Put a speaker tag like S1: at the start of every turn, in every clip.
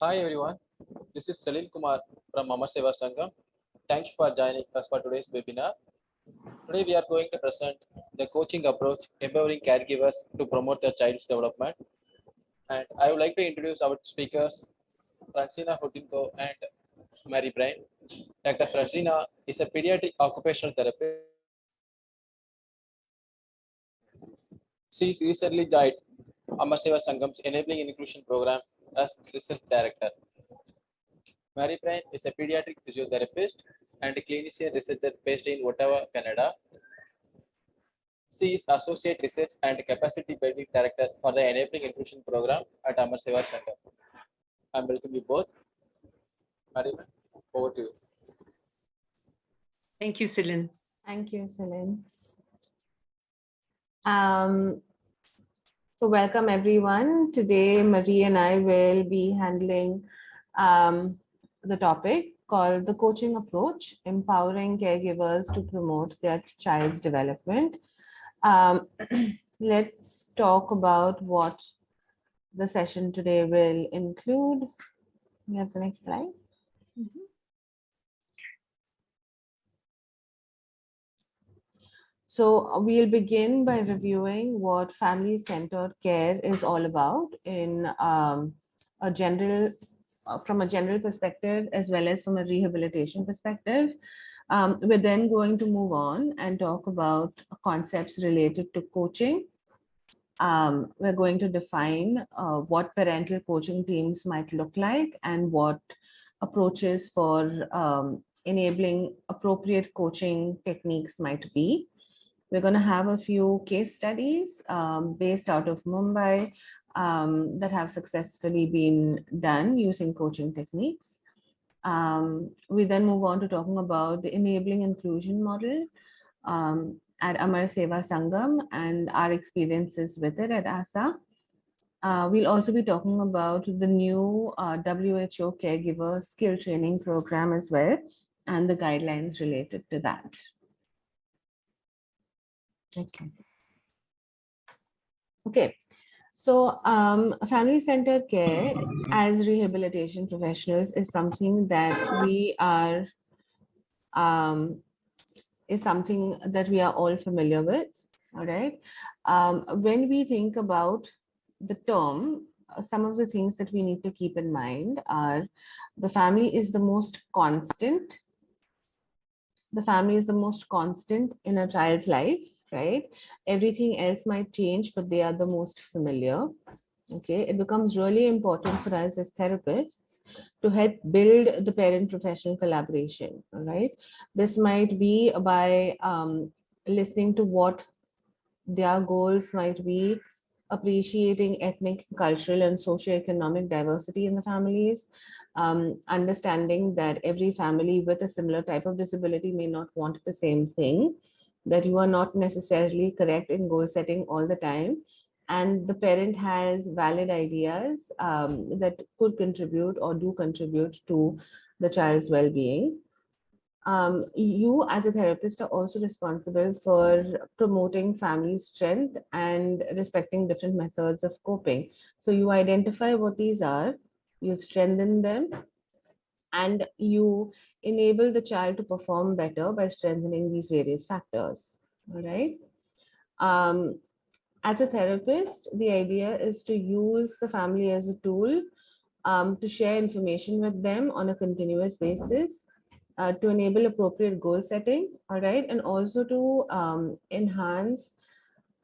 S1: Hi everyone, this is Salil Kumar from Amar Seva Sangam. Thank you for joining us for today's webinar. Today we are going to present the coaching approach empowering caregivers to promote their child's development. And I would like to introduce our speakers, Franzina Coutinho and Brien. Dr. Franzina is a pediatric occupational therapist. She is recently joined Amar Seva Sangam's Enabling Inclusion Program as Research Director. Brien is a pediatric physiotherapist and a clinician researcher based in Ottawa, Canada. She is Associate Research and Capacity Building Director for the Enabling Inclusion Program at Amar Seva Sangam. I welcome you both. Brien, over to you.
S2: Thank you, Celine.
S3: Thank you, Celine. So welcome everyone. Today, Marie and I will be handling the topic called the coaching approach, empowering caregivers to promote their child's development. Let's talk about what the session today will include. We have the next slide. So we'll begin by reviewing what family-centered care is all about in a general, from a general perspective, as well as from a rehabilitation perspective. We're then going to move on and talk about concepts related to coaching. We're going to define what parental coaching teams might look like and what approaches for enabling appropriate coaching techniques might be. We're going to have a few case studies based out of Mumbai that have successfully been done using coaching techniques. We then move on to talking about the enabling inclusion model at Amar Seva Sangam and our experiences with it at ASA. We'll also be talking about the new WHO caregiver skill training program as well and the guidelines related to that. Okay, so family-centered care as rehabilitation professionals is something that we are all familiar with. All right. When we think about the term, some of the things that we need to keep in mind are the family is the most constant. The family is the most constant in a child's life, right? Everything else might change, but they are the most familiar. Okay, it becomes really important for us as therapists to help build the parent-professional collaboration. All right, this might be by listening to what their goals might be, appreciating ethnic, cultural, and socioeconomic diversity in the families, understanding that every family with a similar type of disability may not want the same thing, that you are not necessarily correct in goal setting all the time, and the parent has valid ideas that could contribute or do contribute to the child's well-being. You as a therapist are also responsible for promoting family strength and respecting different methods of coping. So you identify what these are, you strengthen them, and you enable the child to perform better by strengthening these various factors. All right. As a therapist, the idea is to use the family as a tool to share information with them on a continuous basis, to enable appropriate goal setting, all right, and also to enhance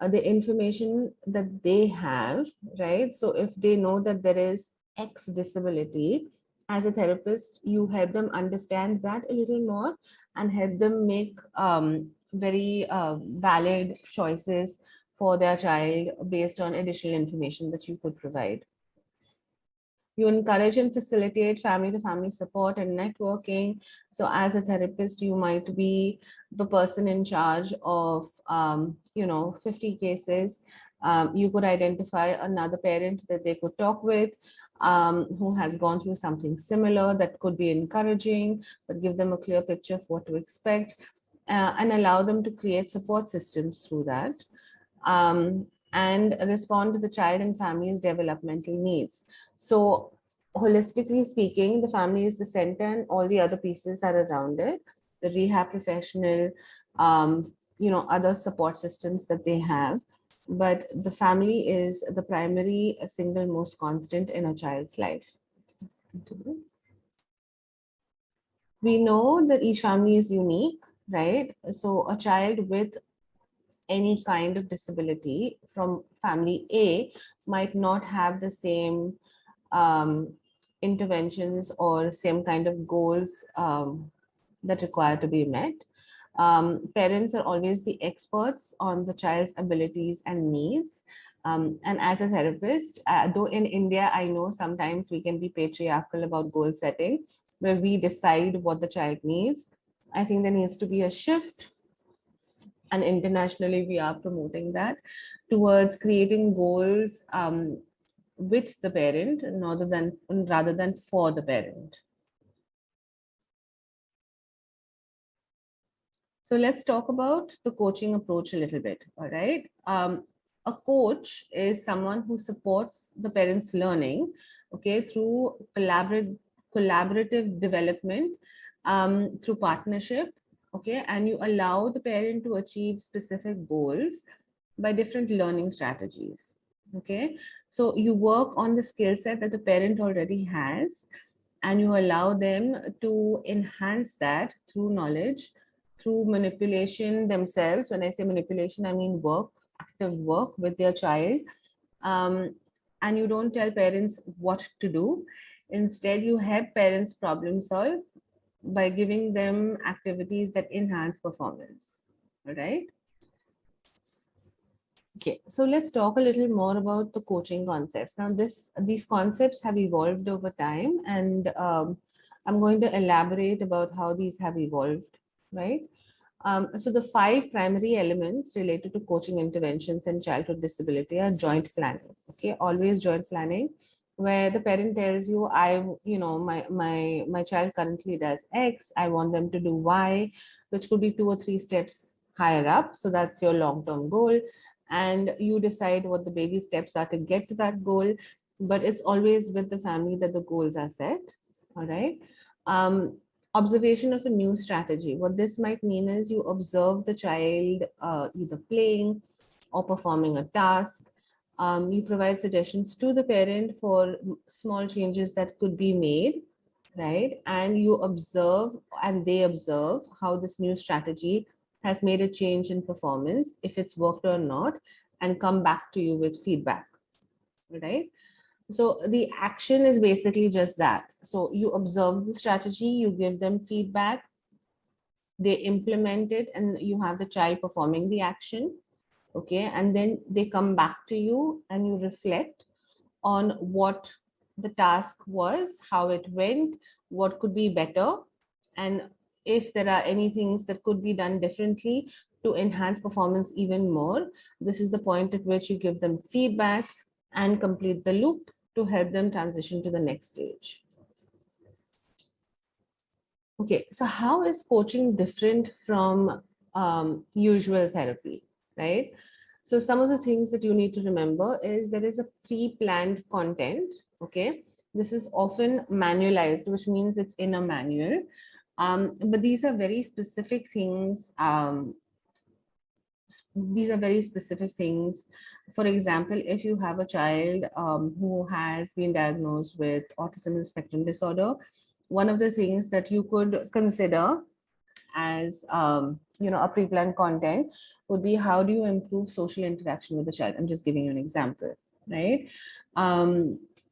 S3: the information that they have, right? So if they know that there is X disability, as a therapist, you help them understand that a little more and help them make very valid choices for their child based on additional information that you could provide. You encourage and facilitate family-to-family support and networking. So as a therapist, you might be the person in charge of, 50 cases. You could identify another parent that they could talk with who has gone through something similar that could be encouraging, but give them a clear picture of what to expect and allow them to create support systems through that. And respond to the child and family's developmental needs. So holistically speaking, the family is the center and all the other pieces are around it. The rehab professional, other support systems that they have. But the family is the primary single most constant in a child's life. We know that each family is unique, right? So a child with any kind of disability from family A might not have the same interventions or same kind of goals that require to be met. Parents are always the experts on the child's abilities and needs. And as a therapist, though in India, I know sometimes we can be patriarchal about goal setting, where we decide what the child needs. I think there needs to be a shift, and internationally we are promoting that, towards creating goals with the parent rather than for the parent. So let's talk about the coaching approach a little bit. All right. A coach is someone who supports the parent's learning, okay, through collaborative development, through partnership, okay, and you allow the parent to achieve specific goals by different learning strategies. Okay, so you work on the skill set that the parent already has, and you allow them to enhance that through knowledge, through manipulation themselves. When I say manipulation, I mean active work with their child. And you don't tell parents what to do. Instead, you help parents problem solve by giving them activities that enhance performance. All right. Okay, so let's talk a little more about the coaching concepts. Now, these concepts have evolved over time, and I'm going to elaborate about how these have evolved, right? So the 5 primary elements related to coaching interventions in childhood disability are joint planning. Okay, always joint planning, where the parent tells you, my child currently does X, I want them to do Y, which could be 2 or 3 steps higher up. So that's your long-term goal. And you decide what the baby steps are to get to that goal. But it's always with the family that the goals are set. All right. Observation of a new strategy. What this might mean is you observe the child either playing or performing a task. You provide suggestions to the parent for small changes that could be made, right? And you observe, and they observe how this new strategy has made a change in performance, if it's worked or not, and come back to you with feedback, right? So the action is basically just that. So you observe the strategy, you give them feedback, they implement it, and you have the child performing the action. Okay, and then they come back to you and you reflect on what the task was, how it went, what could be better, and if there are any things that could be done differently to enhance performance even more. This is the point at which you give them feedback and complete the loop to help them transition to the next stage. Okay, so how is coaching different from usual therapy, right? So some of the things that you need to remember is there is a pre-planned content, okay? This is often manualized, which means it's in a manual. But these are very specific things. These are very specific things. For example, if you have a child who has been diagnosed with autism spectrum disorder, one of the things that you could consider as a pre-planned content would be, how do you improve social interaction with the child? I'm just giving you an example, right?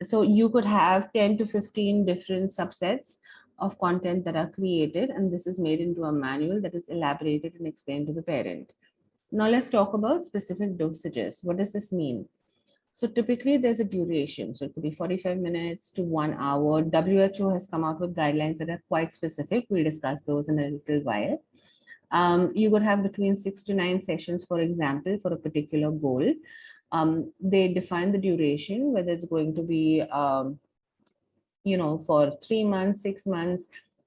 S3: So you could have 10 to 15 different subsets of content that are created, and this is made into a manual that is elaborated and explained to the parent. Now let's talk about specific dosages. What does this mean? So typically there's a duration. So it could be 45 minutes to 1 hour. WHO has come out with guidelines that are quite specific. We'll discuss those in a little while. You could have between 6 to 9 sessions, for example, for a particular goal. They define the duration, whether it's going to be, for 3 months, 6 months,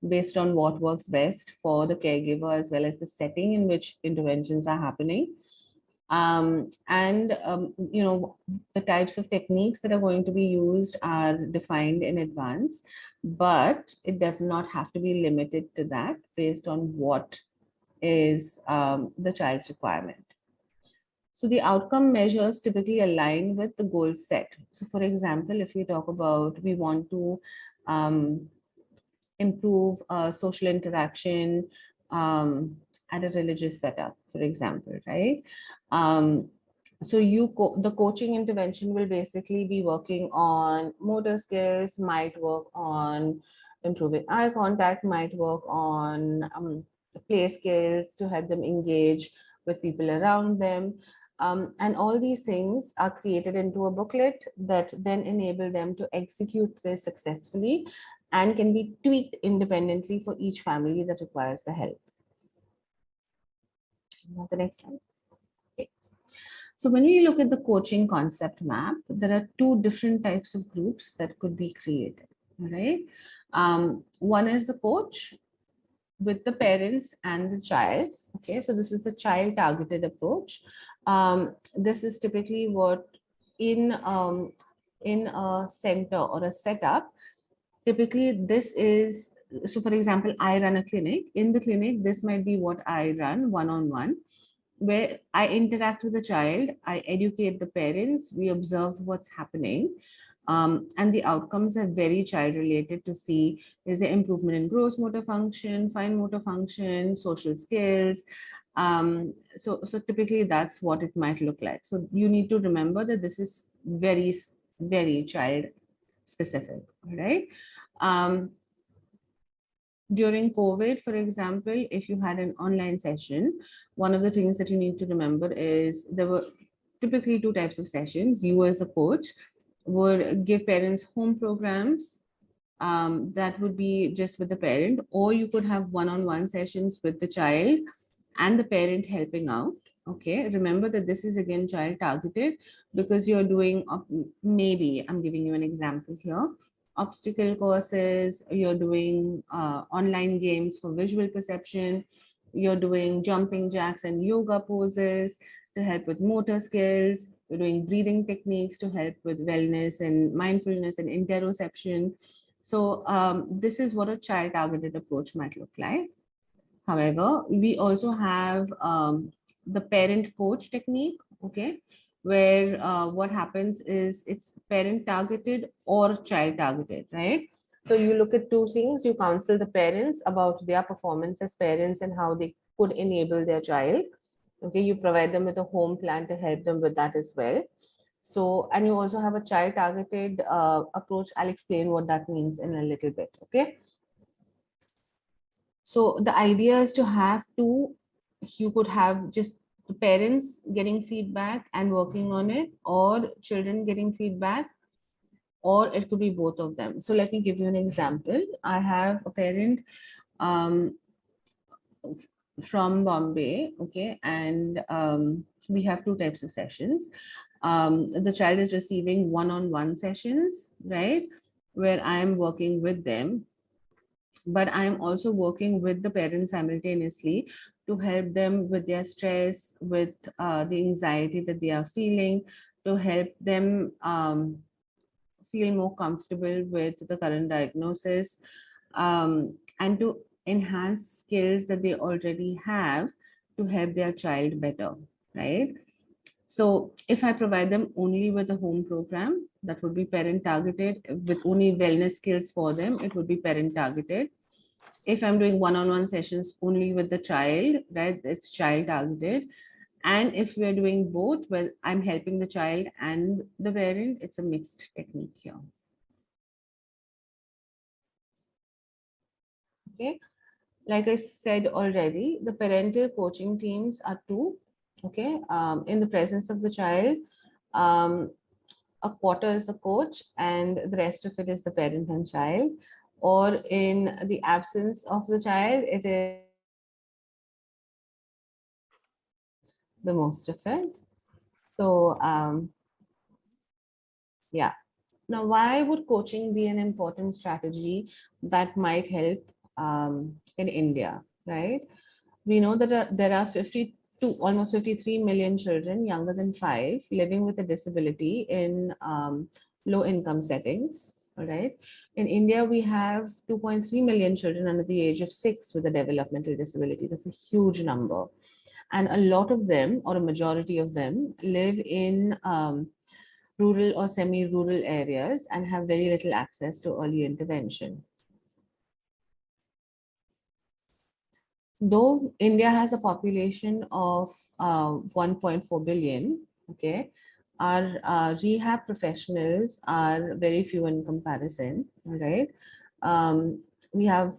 S3: based on what works best for the caregiver, as well as the setting in which interventions are happening. You know, the types of techniques that are going to be used are defined in advance, but it does not have to be limited to that based on what is the child's requirement. So the outcome measures typically align with the goal set. So for example, if we talk about, we want to um, improve social interaction at a religious setup, for example, right? Um, so the coaching intervention will basically be working on motor skills, might work on improving eye contact, might work on play skills to help them engage with people around them. And all these things are created into a booklet that then enable them to execute this successfully and can be tweaked independently for each family that requires the help. The next slide. Okay. So when we look at the coaching concept map, there are two different types of groups that could be created. All right. One is the coach with the parents and the child. Okay, so this is the child targeted approach. This is typically what in a center or a setup, typically this is, so for example, I run a clinic. In the clinic, this might be what I run one-on-one, where I interact with the child, I educate the parents, we observe what's happening. And the outcomes are very child related to see, is there improvement in gross motor function, fine motor function, social skills. So typically that's what it might look like. So you need to remember that this is very, very child specific, right? During COVID, for example, if you had an online session, one of the things that you need to remember is there were typically two types of sessions. You as a coach would give parents home programs that would be just with the parent, or you could have one-on-one sessions with the child and the parent helping out. Okay, remember that this is again child targeted because you're doing, maybe I'm giving you an example here, obstacle courses, you're doing online games for visual perception, you're doing jumping jacks and yoga poses to help with motor skills, you're doing breathing techniques to help with wellness and mindfulness and interoception. So this is what a child targeted approach might look like. However, we also have the parent coach technique, okay, where what happens is it's parent targeted or child targeted, right? So you look at two things, you counsel the parents about their performance as parents and how they could enable their child. Okay, you provide them with a home plan to help them with that as well. So, and you also have a child targeted approach. I'll explain what that means in a little bit, okay? So the idea is to have two, you could have just the parents getting feedback and working on it, or children getting feedback, or it could be both of them. So let me give you an example. I have a parent um, from Bombay, okay, and we have two types of sessions. The child is receiving one-on-one sessions, right, where I am working with them, but I'm also working with the parents simultaneously to help them with their stress, with the anxiety that they are feeling, to help them feel more comfortable with the current diagnosis, and to enhance skills that they already have to help their child better, right? So if I provide them only with a home program, that would be parent targeted. With only wellness skills for them, it would be parent targeted. If I'm doing one-on-one sessions only with the child, right, it's child targeted. And if we're doing both, well, I'm helping the child and the parent, it's a mixed technique here. Okay, like I said already, the parental coaching teams are two. Okay, in the presence of the child, a quarter is the coach and the rest of it is the parent and child, or in the absence of the child, it is the most of it. So yeah. Now, why would coaching be an important strategy that might help in India, right? We know that there are 52, almost 53 million children younger than 5 living with a disability in low income settings. All right. In India, we have 2.3 million children under the age of 6 with a developmental disability. That's a huge number. And a lot of them, or a majority of them, live in rural or semi-rural areas and have very little access to early intervention. Though India has a population of 1.4 billion, okay, our rehab professionals are very few in comparison, all right? We have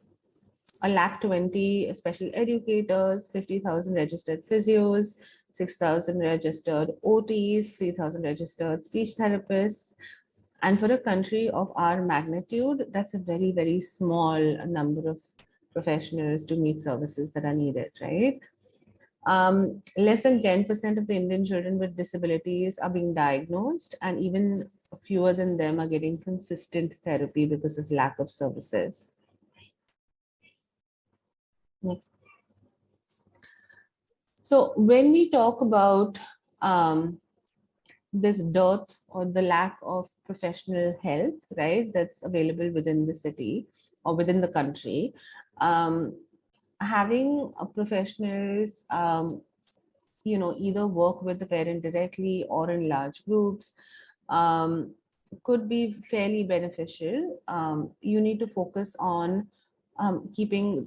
S3: 120,000 special educators, 50,000 registered physios, 6,000 registered OTs, 3,000 registered speech therapists. And for a country of our magnitude, that's a very, very small number of professionals to meet services that are needed, right? Less than 10% of the Indian children with disabilities are being diagnosed, and even fewer than them are getting consistent therapy because of lack of services. Next. So when we talk about this dearth or the lack of professional health, right, that's available within the city or within the country, having professionals, either work with the parent directly or in large groups, could be fairly beneficial. You need to focus on keeping,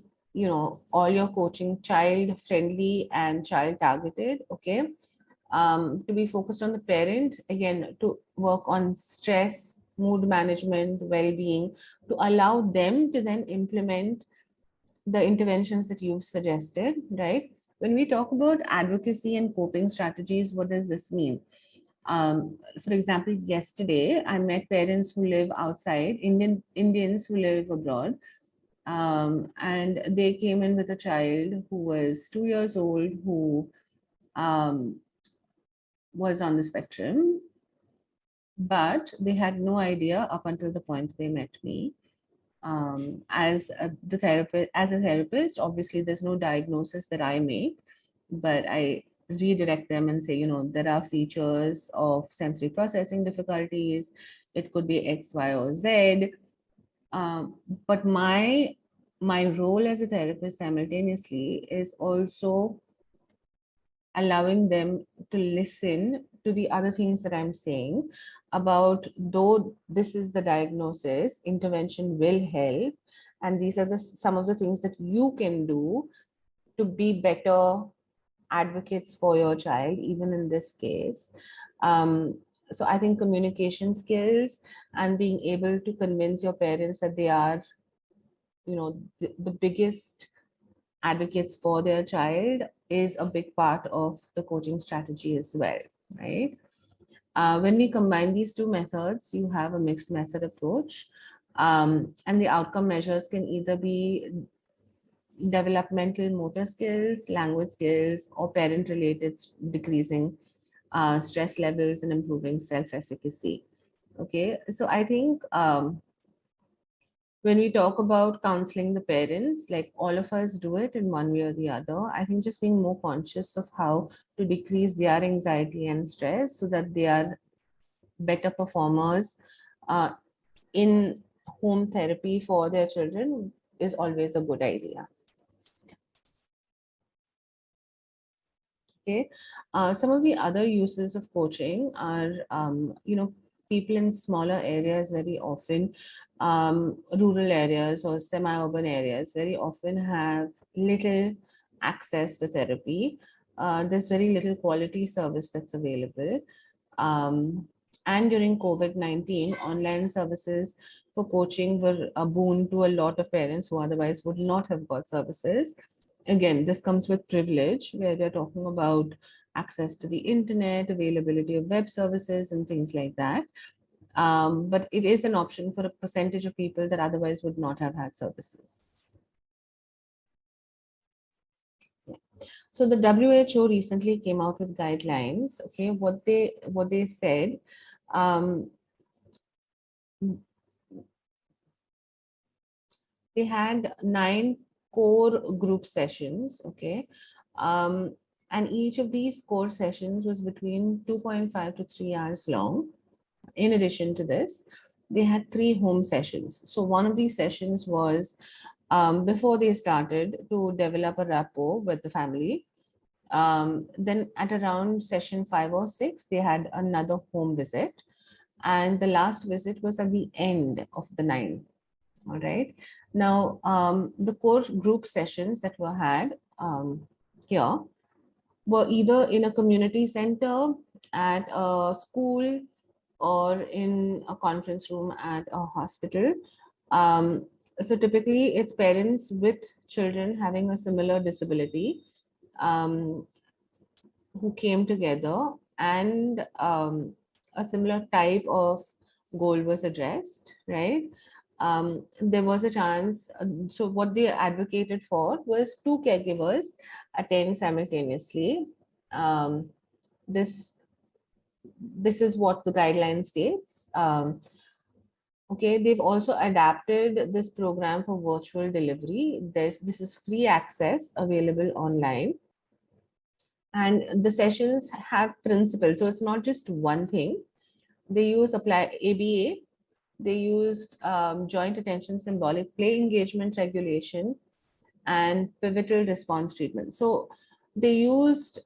S3: all your coaching child friendly and child targeted, okay? To be focused on the parent, again, to work on stress, mood management, well-being, to allow them to then implement the interventions that you've suggested, right? When we talk about advocacy and coping strategies, what does this mean? For example, yesterday I met parents who live outside, Indians who live abroad, and they came in with a child who was 2 years old, who was on the spectrum, but they had no idea up until the point they met me. As a therapist, obviously there's no diagnosis that I make, but I redirect them and say, there are features of sensory processing difficulties. It could be X, Y, or Z. But my role as a therapist simultaneously is also allowing them to listen to the other things that I'm saying about, though this is the diagnosis, intervention will help. And these are some of the things that you can do to be better advocates for your child, even in this case. So I think communication skills and being able to convince your parents that they are, the biggest advocates for their child is a big part of the coaching strategy as well, right? When we combine these two methods, you have a mixed method approach. And the outcome measures can either be developmental motor skills, language skills, or parent-related decreasing stress levels and improving self-efficacy. Okay, so I think when we talk about counseling the parents, like all of us do it in one way or the other, I think just being more conscious of how to decrease their anxiety and stress so that they are better performers in home therapy for their children is always a good idea. Okay, some of the other uses of coaching are, people in smaller areas very often, rural areas or semi-urban areas very often have little access to therapy. There's very little quality service that's available. And during COVID-19, online services for coaching were a boon to a lot of parents who otherwise would not have got services. Again, this comes with privilege, where we're talking about access to the internet, availability of web services, and things like that. But it is an option for a percentage of people that otherwise would not have had services. So the WHO recently came out with guidelines. Okay, what they said. They had 9 core group sessions, okay? And each of these core sessions was between 2.5 to 3 hours long. In addition to this, they had 3 home sessions. So one of these sessions was before they started to develop a rapport with the family. Then at around session 5 or 6, they had another home visit. And the last visit was at the end of the 9. All right. Now, the core group sessions that were had here were either in a community center, at a school, or in a conference room at a hospital. Um, so typically it's parents with children having a similar disability um, who came together, and a similar type of goal was addressed, right? There was a chance. So what they advocated for was 2 caregivers attend simultaneously. Um, this this is what the guideline states. Okay, they've also adapted this program for virtual delivery. This is free access available online. And the sessions have principles. So it's not just one thing. They use apply ABA, they used joint attention symbolic play engagement regulation and pivotal response treatment. So they used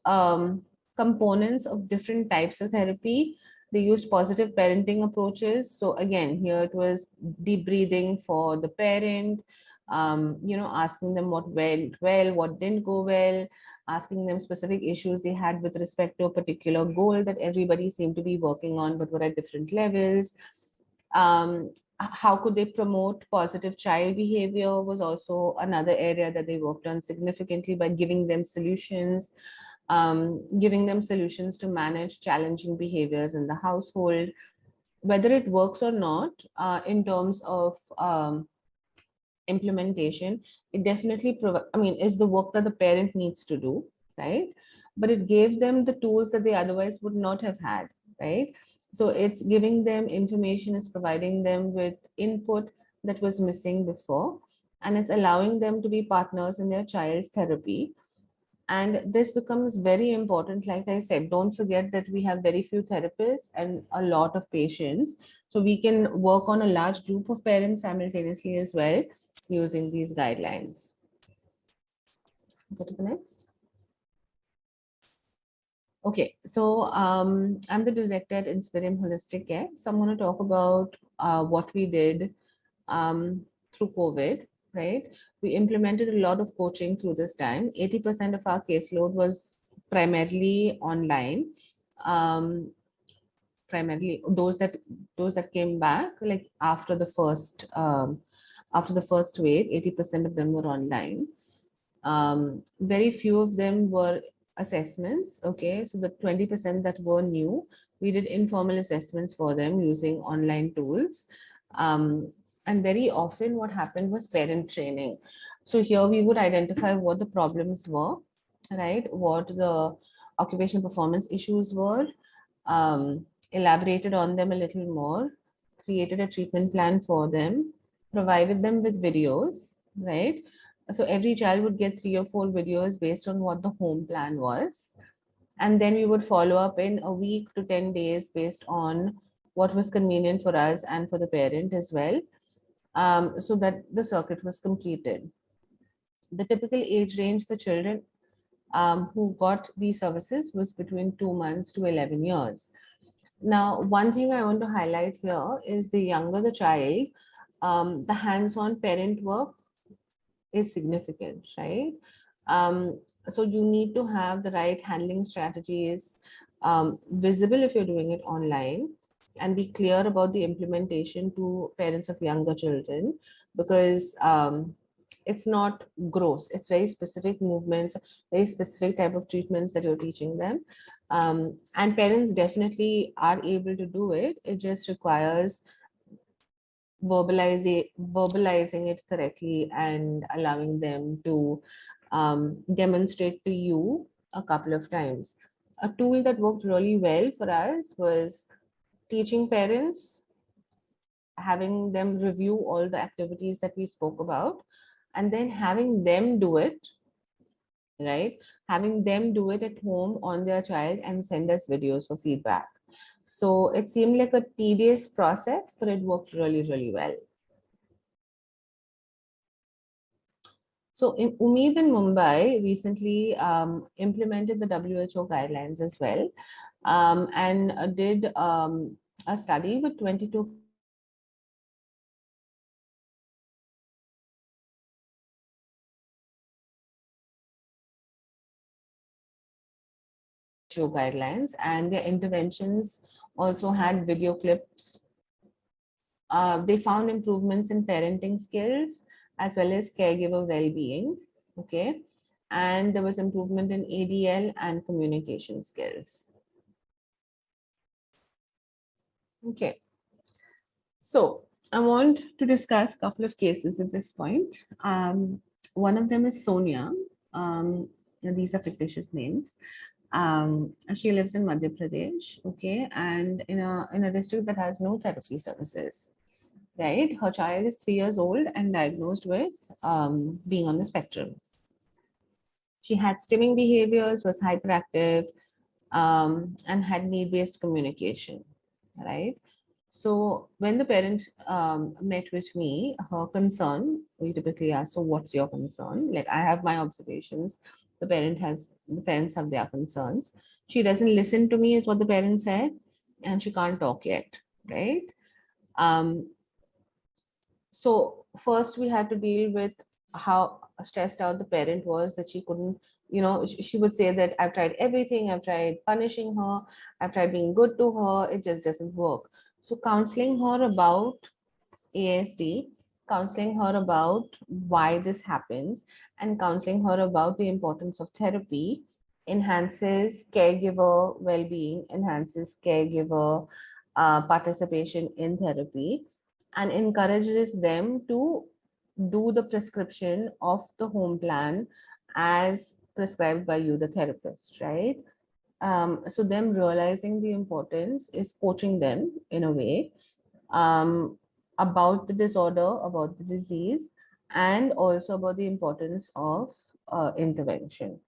S3: components of different types of therapy. They used positive parenting approaches. So again, here it was deep breathing for the parent, asking them what went well, what didn't go well, asking them specific issues they had with respect to a particular goal that everybody seemed to be working on, but were at different levels. How could they promote positive child behavior was also another area that they worked on significantly by giving them solutions, to manage challenging behaviors in the household. Whether it works or not, in terms of implementation, it definitely is the work that the parent needs to do, right? But it gave them the tools that they otherwise would not have had, right? So it's giving them information, it's providing them with input that was missing before, and it's allowing them to be partners in their child's therapy. And this becomes very important. Like I said, don't forget that we have very few therapists and a lot of patients. So we can work on a large group of parents simultaneously as well using these guidelines. Go to the next. Okay, so I'm the director at Inspirim Holistic Care. So I'm going to talk about what we did through COVID, right? We implemented a lot of coaching through this time. 80% of our caseload was primarily online. Primarily those that came back like after the first wave, 80% of them were online. Very few of them were assessments. Okay, so the 20% that were new, we did informal assessments for them using online tools. And very often what happened was parent training. So here we would identify what the problems were, right? What the occupational performance issues were, elaborated on them a little more, created a treatment plan for them, provided them with videos, right? So every child would get 3 or 4 videos based on what the home plan was. And then we would follow up in a week to 10 days based on what was convenient for us and for the parent as well, so that the circuit was completed. The typical age range for children who got these services was between 2 months to 11 years. Now, one thing I want to highlight here is the younger the child, the hands-on parent work is significant, right? So you need to have the right handling strategies visible if you're doing it online, and be clear about the implementation to parents of younger children, because it's not gross. It's very specific movements, very specific type of treatments that you're teaching them. And parents definitely are able to do it. It just requires verbalizing it correctly and allowing them to demonstrate to you a couple of times. A tool that worked really well for us was teaching parents, having them review all the activities that we spoke about, and then having them do it, right? Having them do it at home on their child and send us videos for feedback. So it seemed like a tedious process, but it worked really, really well. So Umeed in Mumbai recently implemented the WHO guidelines as well, and did a study with 22 guidelines, and their interventions also had video clips. They found improvements in parenting skills as well as caregiver well-being. Okay, and there was improvement in ADL and communication skills. Okay, so I want to discuss a couple of cases at this point. One of them is Sonia. And these are fictitious names. She lives in Madhya Pradesh, okay, and in a district that has no therapy services. Right, her child is 3 years old and diagnosed with being on the spectrum. She had stimming behaviors, was hyperactive, and had need-based communication. Right. So when the parent met with me, her concern, we typically ask, so what's your concern? Like, I have my observations. The parents have their concerns. She doesn't listen to me is what the parent said, and she can't talk yet, right? So first we had to deal with how stressed out the parent was, that she couldn't, she would say that I've tried everything, I've tried punishing her, I've tried being good to her, it just doesn't work. So counseling her about ASD, counseling her about why this happens, and counseling her about the importance of therapy enhances caregiver well-being, enhances caregiver participation in therapy, and encourages them to do the prescription of the home plan as prescribed by you, the therapist, right? So them realizing the importance is coaching them in a way, about the disorder, about the disease, and also about the importance of intervention.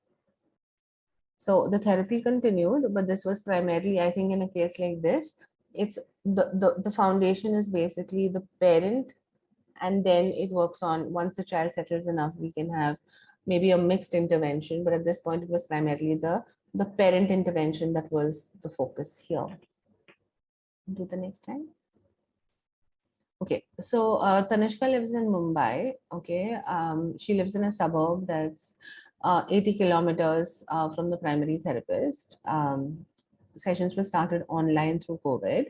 S3: So the therapy continued, but this was primarily, I think, in a case like this, it's the foundation is basically the parent, and then it works on, once the child settles enough, we can have maybe a mixed intervention, but at this point it was primarily the parent intervention that was the focus here. Do the next slide. Okay, so Tanishka lives in Mumbai. Okay, she lives in a suburb that's 80 kilometers from the primary therapist. Sessions were started online through COVID.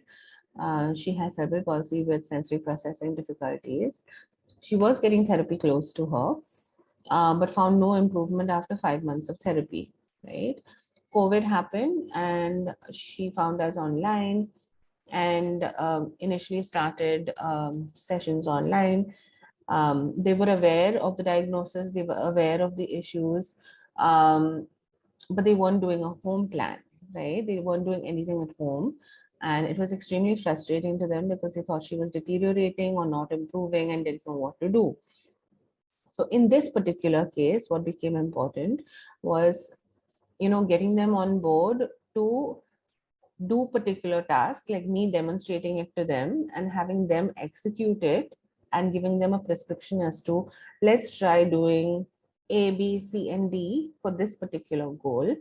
S3: She has cerebral palsy with sensory processing difficulties. She was getting therapy close to her, but found no improvement after 5 months of therapy, right? COVID happened and she found us online, and initially started sessions online. They were aware of the diagnosis, they were aware of the issues, but they weren't doing a home plan, right? They weren't doing anything at home. And it was extremely frustrating to them because they thought she was deteriorating or not improving and didn't know what to do. So in this particular case, what became important was, getting them on board to do particular tasks, like me demonstrating it to them and having them execute it, and giving them a prescription as to, let's try doing A, B, C, and D for this particular goal.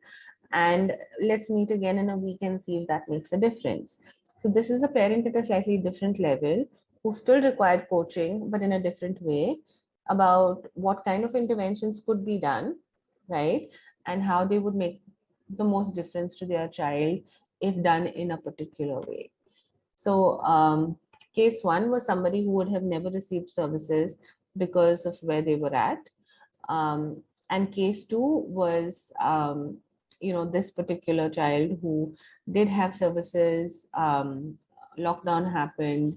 S3: And let's meet again in a week and see if that makes a difference. So this is a parent at a slightly different level who still required coaching, but in a different way, about what kind of interventions could be done, right? And how they would make the most difference to their child if done in a particular way. So case one was somebody who would have never received services because of where they were at. And case two was, this particular child who did have services, lockdown happened,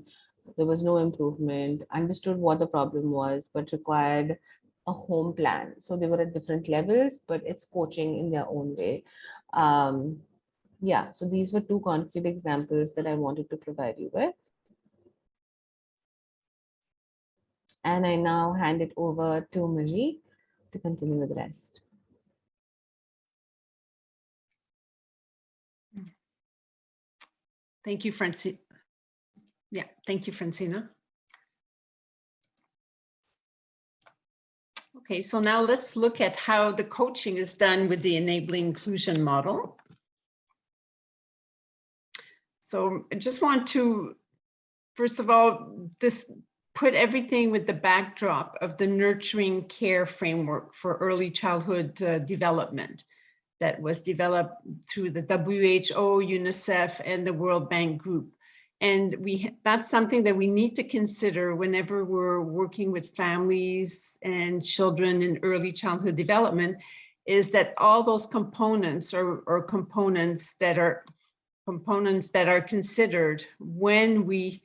S3: there was no improvement, understood what the problem was, but required a home plan. So they were at different levels, but it's coaching in their own way. Yeah, so these were two concrete examples that I wanted to provide you with. And I now hand it over to Marie to continue with the rest.
S2: Thank you, Francina. Yeah, thank you, Francina. Okay, so now let's look at how the coaching is done with the enabling inclusion model. So I just want to, first of all, put everything with the backdrop of the nurturing care framework for early childhood development that was developed through the WHO, UNICEF, and the World Bank Group. And that's something that we need to consider whenever we're working with families and children in early childhood development, is that all those components or components that are considered when we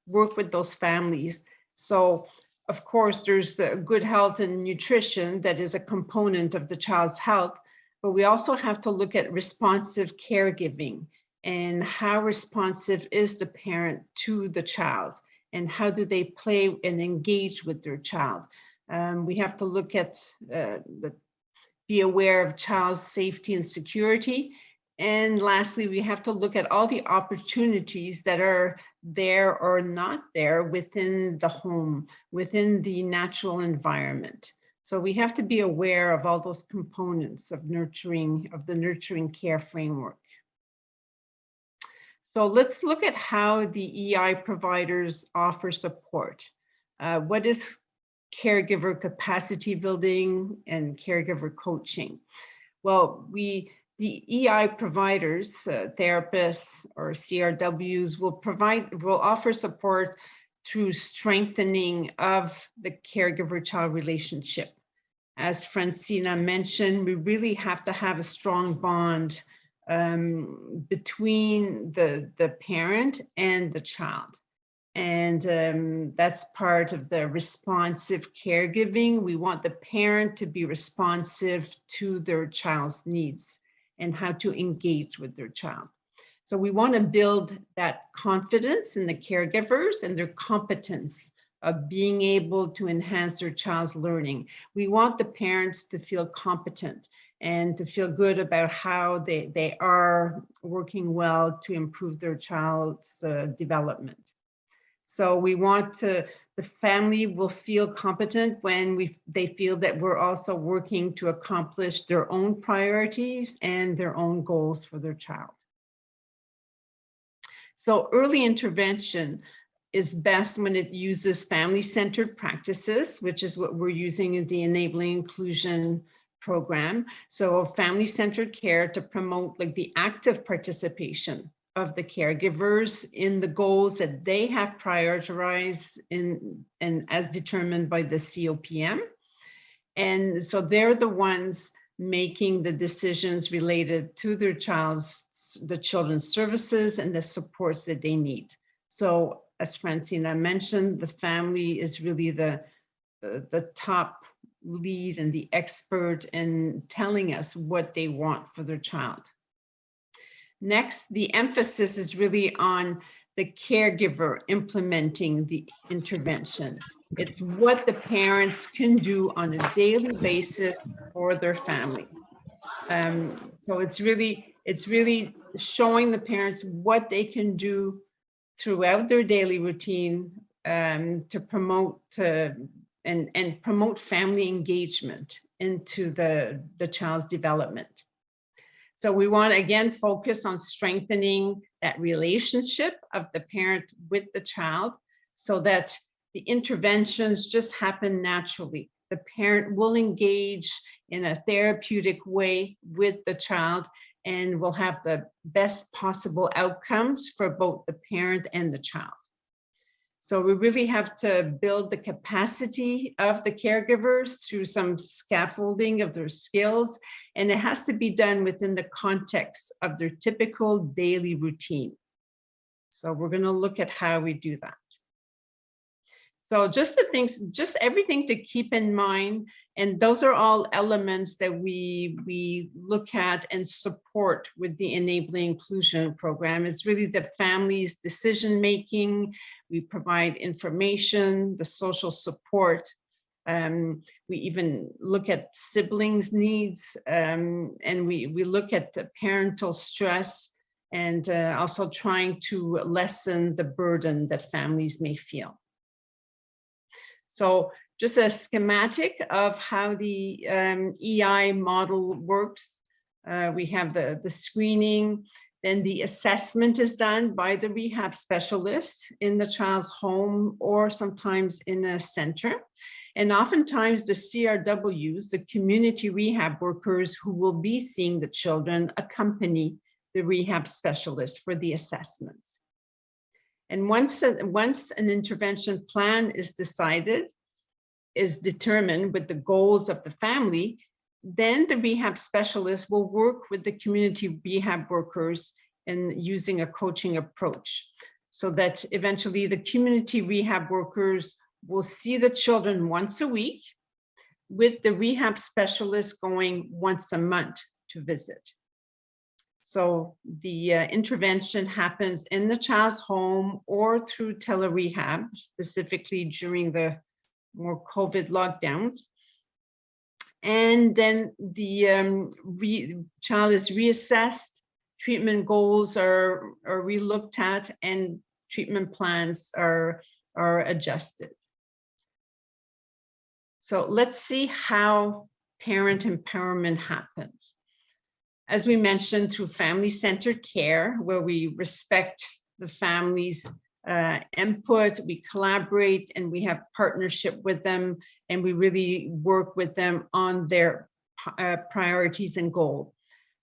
S2: work with those families. So of course, there's the good health and nutrition that is a component of the child's health, but we also have to look at responsive caregiving and how responsive is the parent to the child and how do they play and engage with their child. We have to look at, be aware of child's safety and security. And lastly, we have to look at all the opportunities that are there or not there within the home, within the natural environment. So we have to be aware of all those components of the nurturing care framework. So let's look at how the EI providers offer support. What is caregiver capacity building and caregiver coaching? Well, the EI providers, therapists or CRWs will offer support through strengthening of the caregiver-child relationship. As Franzina mentioned, we really have to have a strong bond between the parent and the child. And that's part of the responsive caregiving. We want the parent to be responsive to their child's needs and how to engage with their child. So we want to build that confidence in the caregivers and their competence of being able to enhance their child's learning. We want the parents to feel competent and to feel good about how they are working well to improve their child's development. So we want the family will feel competent when they feel that we're also working to accomplish their own priorities and their own goals for their child. So early intervention is best when it uses family-centered practices, which is what we're using in the Enabling Inclusion program. So family-centered care to promote like the active participation of the caregivers in the goals that they have prioritized and as determined by the COPM. And so they're the ones making the decisions related to the children's services and the supports that they need. So as Francina mentioned, the family is really the top lead and the expert in telling us what they want for their child. Next, the emphasis is really on the caregiver implementing the intervention. It's what the parents can do on a daily basis for their family. So it's really showing the parents what they can do throughout their daily routine to promote and promote family engagement into the child's development. So we want to again focus on strengthening that relationship of the parent with the child so that the interventions just happen naturally. The parent will engage in a therapeutic way with the child and will have the best possible outcomes for both the parent and the child. So we really have to build the capacity of the caregivers through some scaffolding of their skills, and it has to be done within the context of their typical daily routine. So we're going to look at how we do that. So just everything to keep in mind, and those are all elements that we look at and support with the Enabling Inclusion program. It's really the family's decision-making. We provide information, the social support. We even look at siblings' needs, and we look at the parental stress, and also trying to lessen the burden that families may feel. So just a schematic of how the EI model works. We have the screening, then the assessment is done by the rehab specialist in the child's home or sometimes in a center. And oftentimes the CRWs, the community rehab workers who will be seeing the children, accompany the rehab specialist for the assessments. And once an intervention plan is determined with the goals of the family, then the rehab specialist will work with the community rehab workers in using a coaching approach, so that eventually the community rehab workers will see the children once a week, with the rehab specialist going once a month to visit. So the intervention happens in the child's home or through tele-rehab, specifically during the more COVID lockdowns. And then the child is reassessed, treatment goals are relooked at, and treatment plans are adjusted. So let's see how parent empowerment happens. As we mentioned, through family-centered care, where we respect the family's input, we collaborate, and we have partnership with them, and we really work with them on their priorities and goals.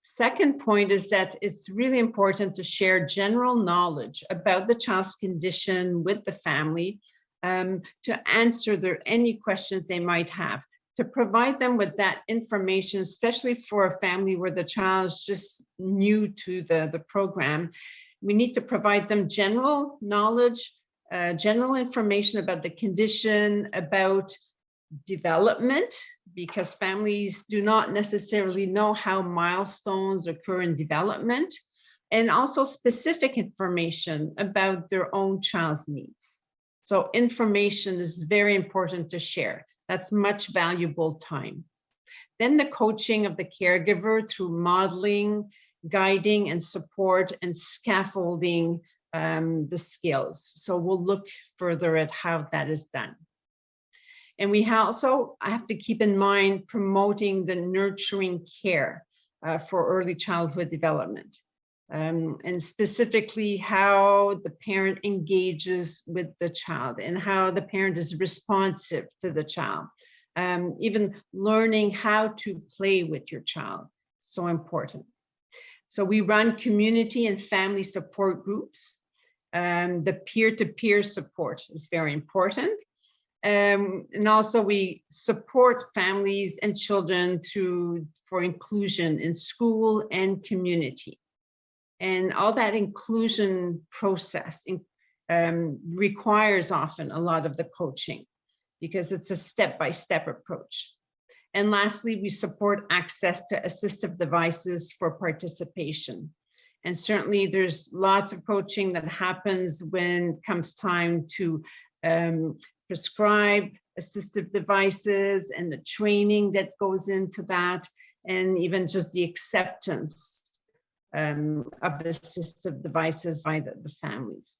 S2: Second point is that it's really important to share general knowledge about the child's condition with the family, to answer any questions they might have, to provide them with that information, especially for a family where the child is just new to the program. We need to provide them general knowledge, general information about the condition, about development, because families do not necessarily know how milestones occur in development, and also specific information about their own child's needs. So information is very important to share. That's much valuable time. Then the coaching of the caregiver through modeling, guiding and support, and scaffolding the skills. So we'll look further at how that is done. And we also have to keep in mind promoting the nurturing care for early childhood development. And specifically how the parent engages with the child and how the parent is responsive to the child. Even learning how to play with your child, so important. So we run community and family support groups. The peer-to-peer support is very important. And also we support families and children for inclusion in school and community. And all that inclusion process requires often a lot of the coaching, because it's a step-by-step approach. And lastly, we support access to assistive devices for participation. And certainly there's lots of coaching that happens when it comes time to prescribe assistive devices, and the training that goes into that, and even just the acceptance of the assistive devices by the families.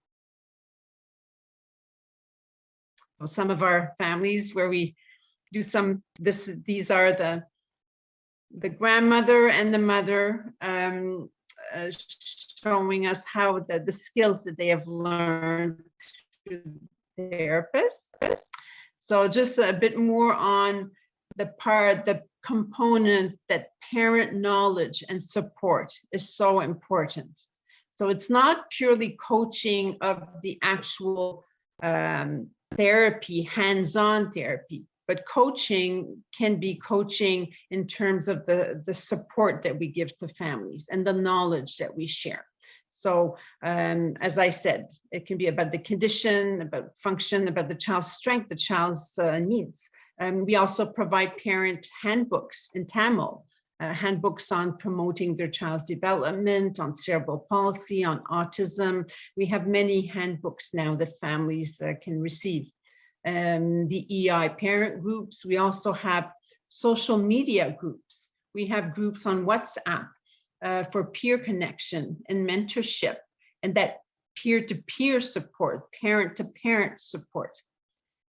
S2: So some of our families where we do these are the grandmother and the mother showing us how the skills that they have learned through therapists. So just a bit more on the component that parent knowledge and support is so important. So it's not purely coaching of the actual therapy, hands-on therapy, but coaching can be coaching in terms of the support that we give to families and the knowledge that we share. So as I said, it can be about the condition, about function, about the child's strength, the child's needs. We also provide parent handbooks in Tamil handbooks on promoting their child's development, on cerebral palsy, on autism. We have many handbooks now that families can receive. The EI parent groups. We also have social media groups. We have groups on WhatsApp for peer connection and mentorship, and that peer-to-peer support, parent-to-parent support.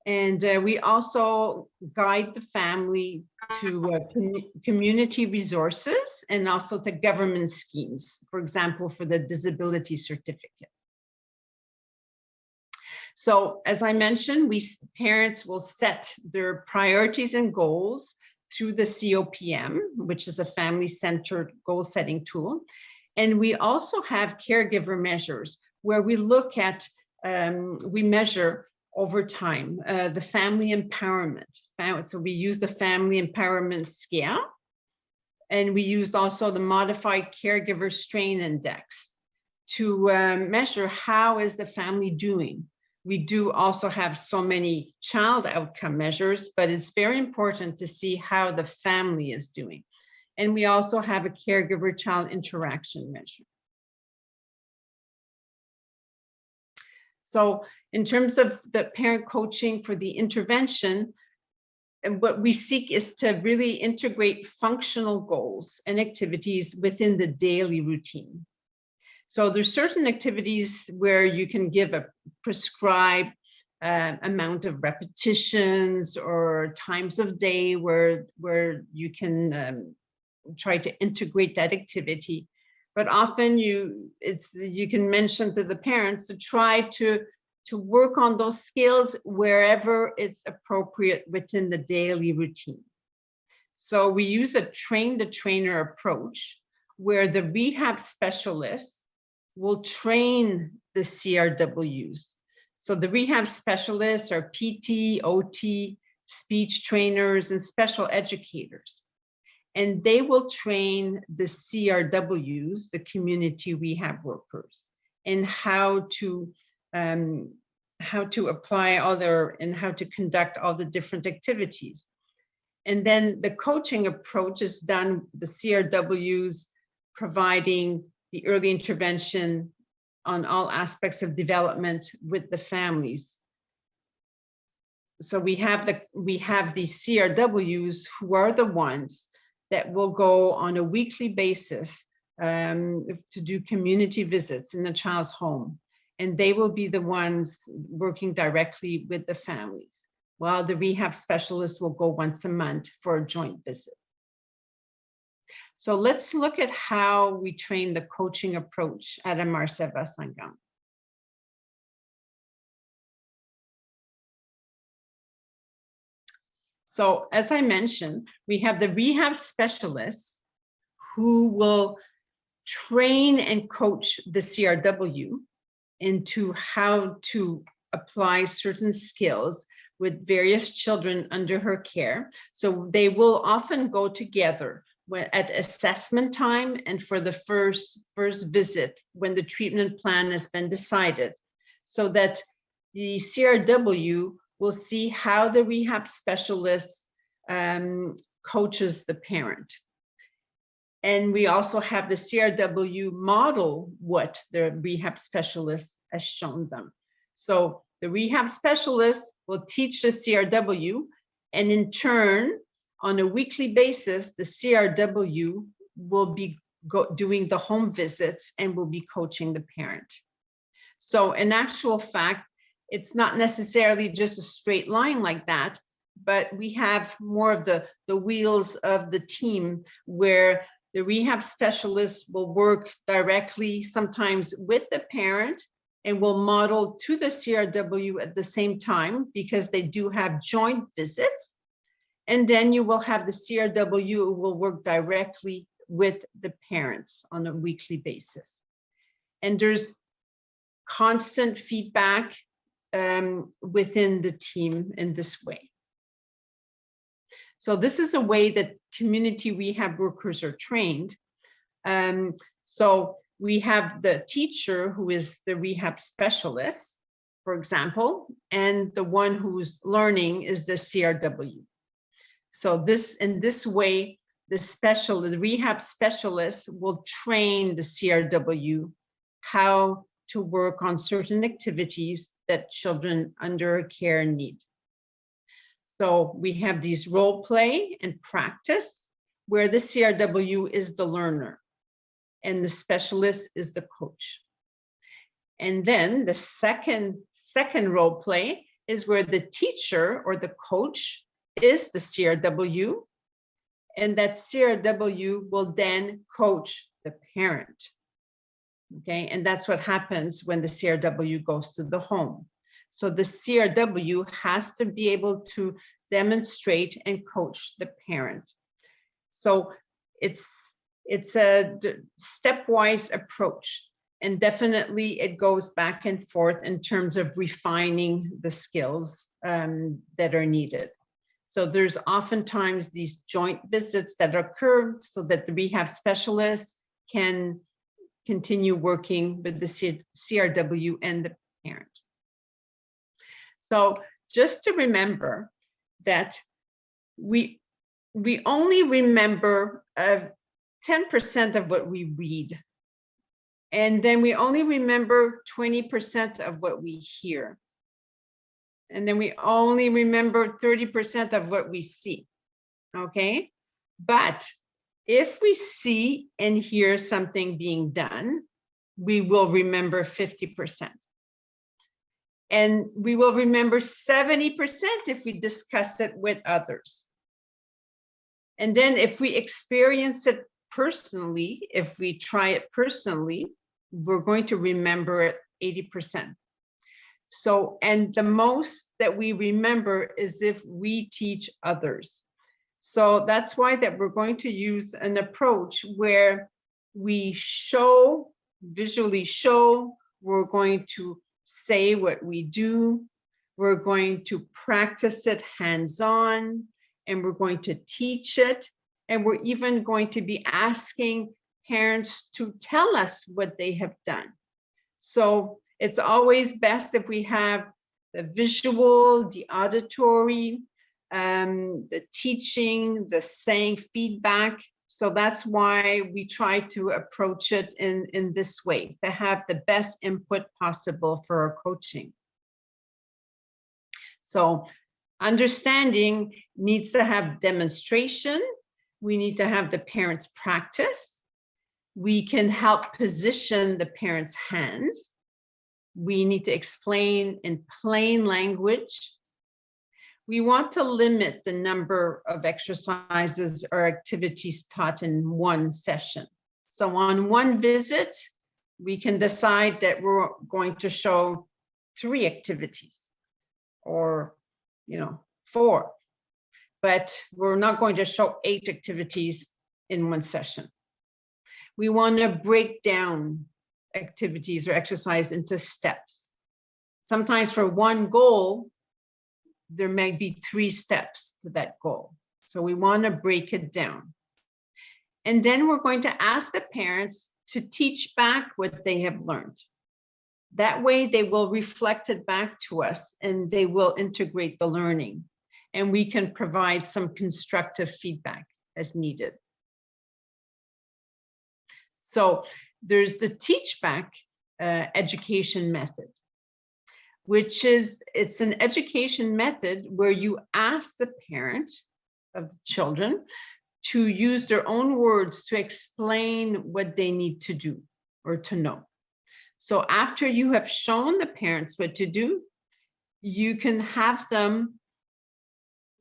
S2: And we also guide the family to community resources and also to government schemes, for example, for the disability certificate. So as I mentioned, parents will set their priorities and goals through the COPM, which is a family-centered goal-setting tool. And we also have caregiver measures where we look at, we measure over time, the family empowerment. So we use the family empowerment scale, and we used also the modified caregiver strain index to measure how is the family doing. We do also have so many child outcome measures, but it's very important to see how the family is doing. And we also have a caregiver child interaction measure. So in terms of the parent coaching for the intervention, and what we seek is to really integrate functional goals and activities within the daily routine. So there's certain activities where you can give a prescribed amount of repetitions or times of day where you can try to integrate that activity. But often you can mention to the parents to try to work on those skills wherever it's appropriate within the daily routine. So we use a train-the-trainer approach where the rehab specialists will train the CRWs. So the rehab specialists are PT, OT, speech trainers, and special educators. And they will train the CRWs, the community rehab workers, in how to apply and how to conduct all the different activities. And then the coaching approach is done, the CRWs providing the early intervention on all aspects of development with the families. So we have the CRWs who are the ones that will go on a weekly basis to do community visits in the child's home. And they will be the ones working directly with the families, while the rehab specialists will go once a month for a joint visit. So let's look at how we train the coaching approach at Amar, Seva, Sangam. So as I mentioned, we have the rehab specialists who will train and coach the CRW into how to apply certain skills with various children under her care. So they will often go together at assessment time and for the first visit when the treatment plan has been decided, so that the CRW will see how the rehab specialist coaches the parent. And we also have the CRW model what the rehab specialist has shown them. So the rehab specialist will teach the CRW, and in turn, on a weekly basis, the CRW will be doing the home visits and will be coaching the parent. So in actual fact, it's not necessarily just a straight line like that, but we have more of the wheels of the team where the rehab specialist will work directly, sometimes with the parent, and will model to the CRW at the same time because they do have joint visits. And then you will have the CRW who will work directly with the parents on a weekly basis. And there's constant feedback within the team in this way. So this is a way that community rehab workers are trained. So we have the teacher who is the rehab specialist, for example, and the one who's learning is the CRW. So in this way, the rehab specialist will train the CRW how to work on certain activities that children under care need. So we have these role play and practice where the CRW is the learner and the specialist is the coach. And then the second role play is where the teacher or the coach is the CRW, and that CRW will then coach the parent. Okay, and that's what happens when the CRW goes to the home. So the CRW has to be able to demonstrate and coach the parent. So it's a stepwise approach, and definitely it goes back and forth in terms of refining the skills that are needed. So there's oftentimes these joint visits that occur so that the rehab specialist can continue working with the CRW and the parent. So just to remember that we only remember 10% of what we read. And then we only remember 20% of what we hear. And then we only remember 30% of what we see, okay? But if we see and hear something being done, we will remember 50%. And we will remember 70% if we discuss it with others. And then if we experience it personally, if we try it personally, we're going to remember it 80%. So, and the most that we remember is if we teach others. So that's why that we're going to use an approach where we visually show, we're going to say what we do, we're going to practice it hands-on, and we're going to teach it. And we're even going to be asking parents to tell us what they have done. So it's always best if we have the visual, the auditory, the teaching, the saying feedback. So that's why we try to approach it in this way, to have the best input possible for our coaching. So understanding needs to have demonstration. We need to have the parents practice. We can help position the parents' hands. We need to explain in plain language. We want to limit the number of exercises or activities taught in one session. So on one visit, we can decide that we're going to show 3 activities or 4, but we're not going to show 8 activities in one session. We want to break down activities or exercise into steps. Sometimes for one goal, there may be 3 steps to that goal. So we want to break it down. And then we're going to ask the parents to teach back what they have learned. That way they will reflect it back to us and they will integrate the learning. And we can provide some constructive feedback as needed. So there's the Teachback education method, which it's an education method where you ask the parent of the children to use their own words to explain what they need to do or to know. So after you have shown the parents what to do, you can have them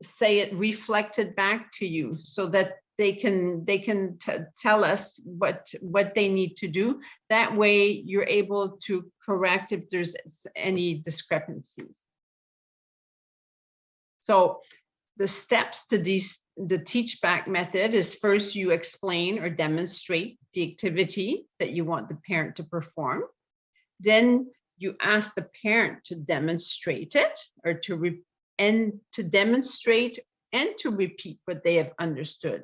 S2: say it reflected back to you so that they can tell us what they need to do. That way you're able to correct if there's any discrepancies. So the steps to the Teachback method is first you explain or demonstrate the activity that you want the parent to perform. Then you ask the parent to demonstrate it or to demonstrate and to repeat what they have understood.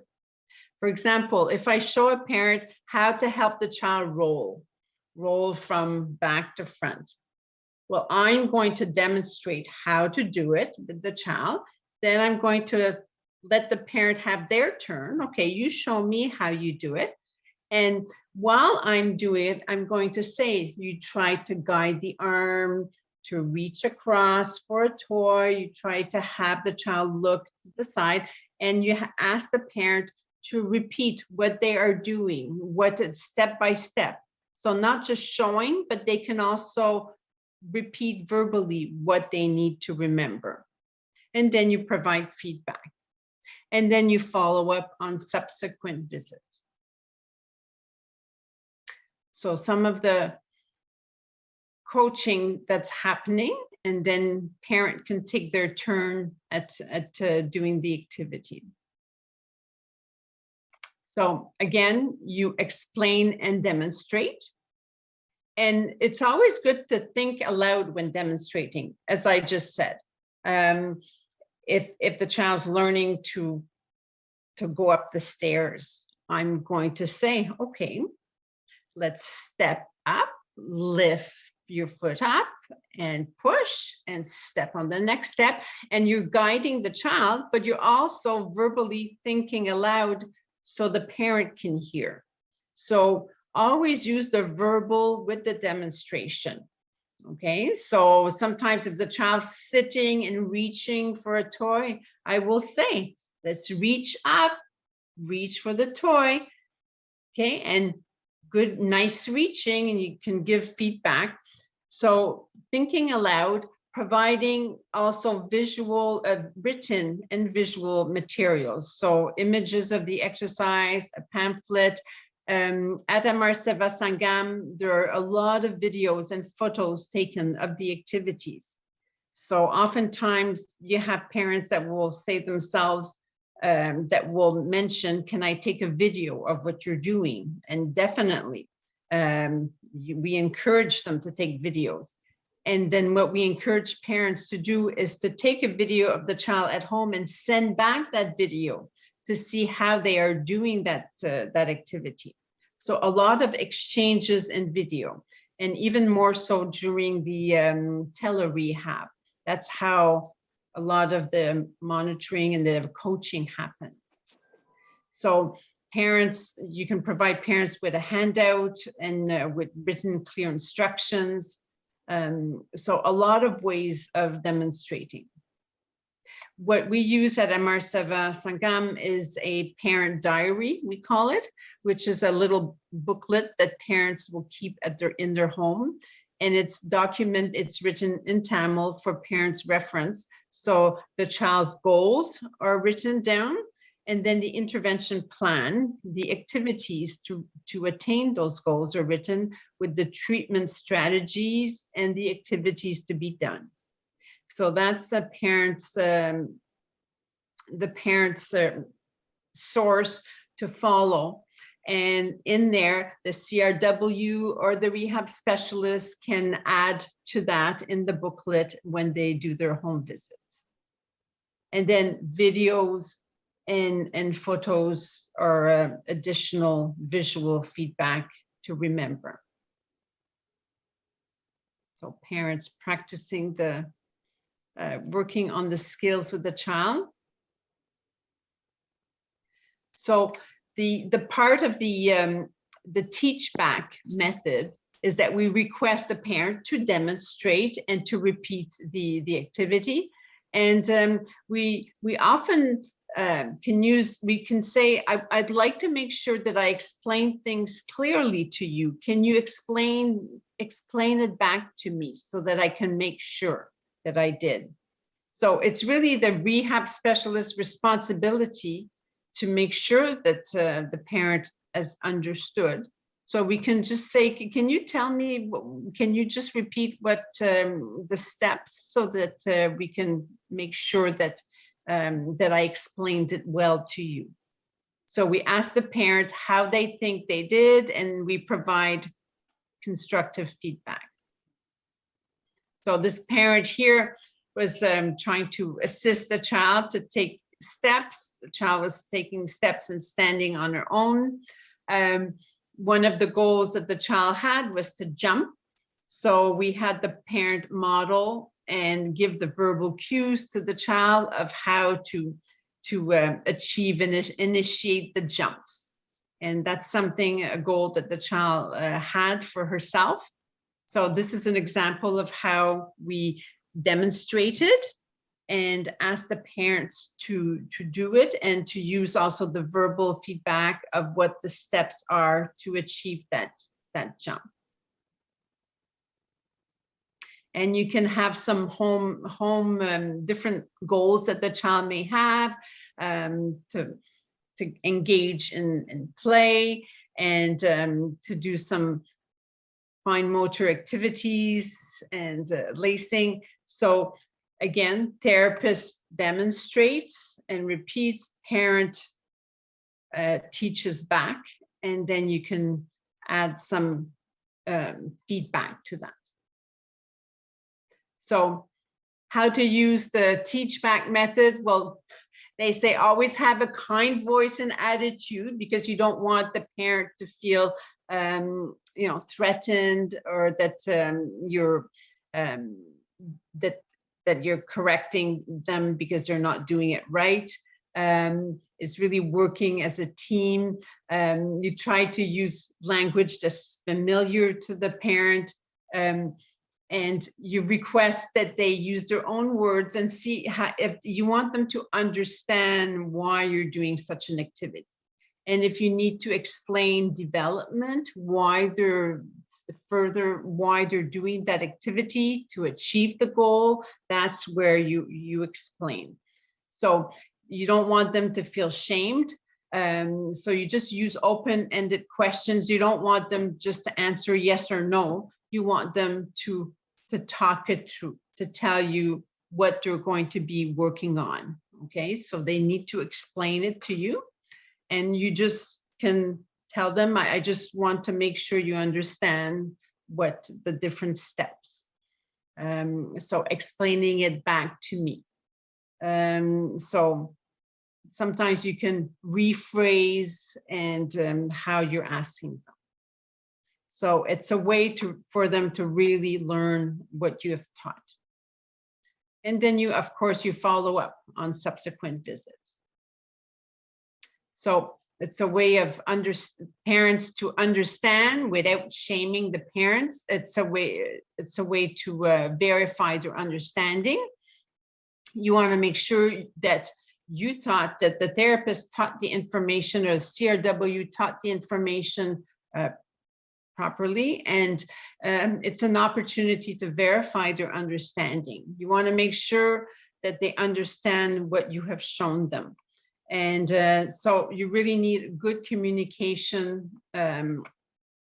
S2: For example, if I show a parent how to help the child roll from back to front, well, I'm going to demonstrate how to do it with the child. Then I'm going to let the parent have their turn. Okay, you show me how you do it. And while I'm doing it, I'm going to say, you try to guide the arm to reach across for a toy. You try to have the child look to the side, and you ask the parent to repeat what they are doing, what it's step by step. So not just showing, but they can also repeat verbally what they need to remember. And then you provide feedback. And then you follow up on subsequent visits. So some of the coaching that's happening, and then parent can take their turn at doing the activity. So again, you explain and demonstrate. And it's always good to think aloud when demonstrating, as I just said. If the child's learning to go up the stairs, I'm going to say, okay, let's step up, lift your foot up and push and step on the next step. And you're guiding the child, but you're also verbally thinking aloud so the parent can hear. So always use the verbal with the demonstration. Okay, so sometimes if the child's sitting and reaching for a toy, I will say, let's reach up, reach for the toy. Okay, and good, nice reaching, and you can give feedback. So thinking aloud, providing also visual, written and visual materials. So images of the exercise, a pamphlet. At Amar, Seva, Sangam, there are a lot of videos and photos taken of the activities. So oftentimes you have parents that will say themselves, that will mention, can I take a video of what you're doing? And definitely, we encourage them to take videos. And then what we encourage parents to do is to take a video of the child at home and send back that video to see how they are doing that activity. So a lot of exchanges in video, and even more so during the tele-rehab. That's how a lot of the monitoring and the coaching happens. So parents, you can provide parents with a handout and with written clear instructions. So a lot of ways of demonstrating. What we use at Amar, Seva, Sangam is a parent diary, we call it, which is a little booklet that parents will keep in their home. And it's written in Tamil for parents' reference. So the child's goals are written down, and then the intervention plan, the activities to attain those goals are written with the treatment strategies and the activities to be done. So that's the parents' source to follow. And in there, the CRW or the rehab specialist can add to that in the booklet when they do their home visits. And then videos and photos are additional visual feedback to remember. So parents practicing working on the skills with the child. So the part of the Teachback method is that we request the parent to demonstrate and to repeat the activity. And we often we can say, I'd like to make sure that I explain things clearly to you. Can you explain it back to me so that I can make sure that I did? So it's really the rehab specialist's responsibility to make sure that the parent has understood. So we can just say, can you tell me, can you just repeat what the steps so that we can make sure that that I explained it well to you. So we ask the parent how they think they did, and we provide constructive feedback. So this parent here was trying to assist the child to take steps. The child was taking steps and standing on her own. One of the goals that the child had was to jump. So we had the parent model and give the verbal cues to the child of how to achieve and initiate the jumps. And that's something, a goal that the child had for herself. So this is an example of how we demonstrated and ask the parents to do it, and to use also the verbal feedback of what the steps are to achieve that jump. And you can have some home different goals that the child may have, to engage in play, and to do some fine motor activities and lacing. So again, therapist demonstrates and repeats, parent teaches back, and then you can add some feedback to that. So how to use the Teachback method? Well, they say always have a kind voice and attitude, because you don't want the parent to feel threatened, or that you're correcting them because they're not doing it right. It's really working as a team. You try to use language that's familiar to the parent, and you request that they use their own words, and see how, if you want them to understand why you're doing such an activity. And if you need to explain development, why they're doing that activity to achieve the goal, that's where you explain. So you don't want them to feel shamed. So you just use open-ended questions. You don't want them just to answer yes or no. You want them to talk it through, to tell you what they're going to be working on. Okay, so they need to explain it to you, and you just can tell them, I just want to make sure you understand what the different steps. So explaining it back to me. So sometimes you can rephrase and how you're asking them. So it's a way for them to really learn what you have taught. And then you, of course, you follow up on subsequent visits. So it's a way of parents to understand without shaming the parents. It's a way to verify their understanding. You want to make sure that you taught, that the therapist taught the information, or the CRW taught the information properly, and it's an opportunity to verify their understanding. You want to make sure that they understand what you have shown them. And so you really need good communication. It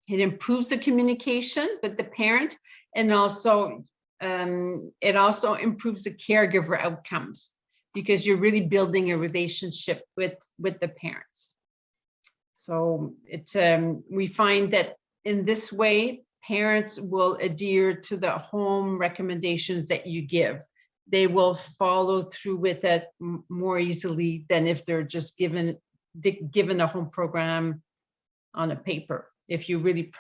S2: improves the communication with the parent, and also it also improves the caregiver outcomes, because you're really building a relationship with the parents. So we find that in this way, parents will adhere to the home recommendations that you give. They will follow through with it more easily than if they're just given a home program on a paper, if you really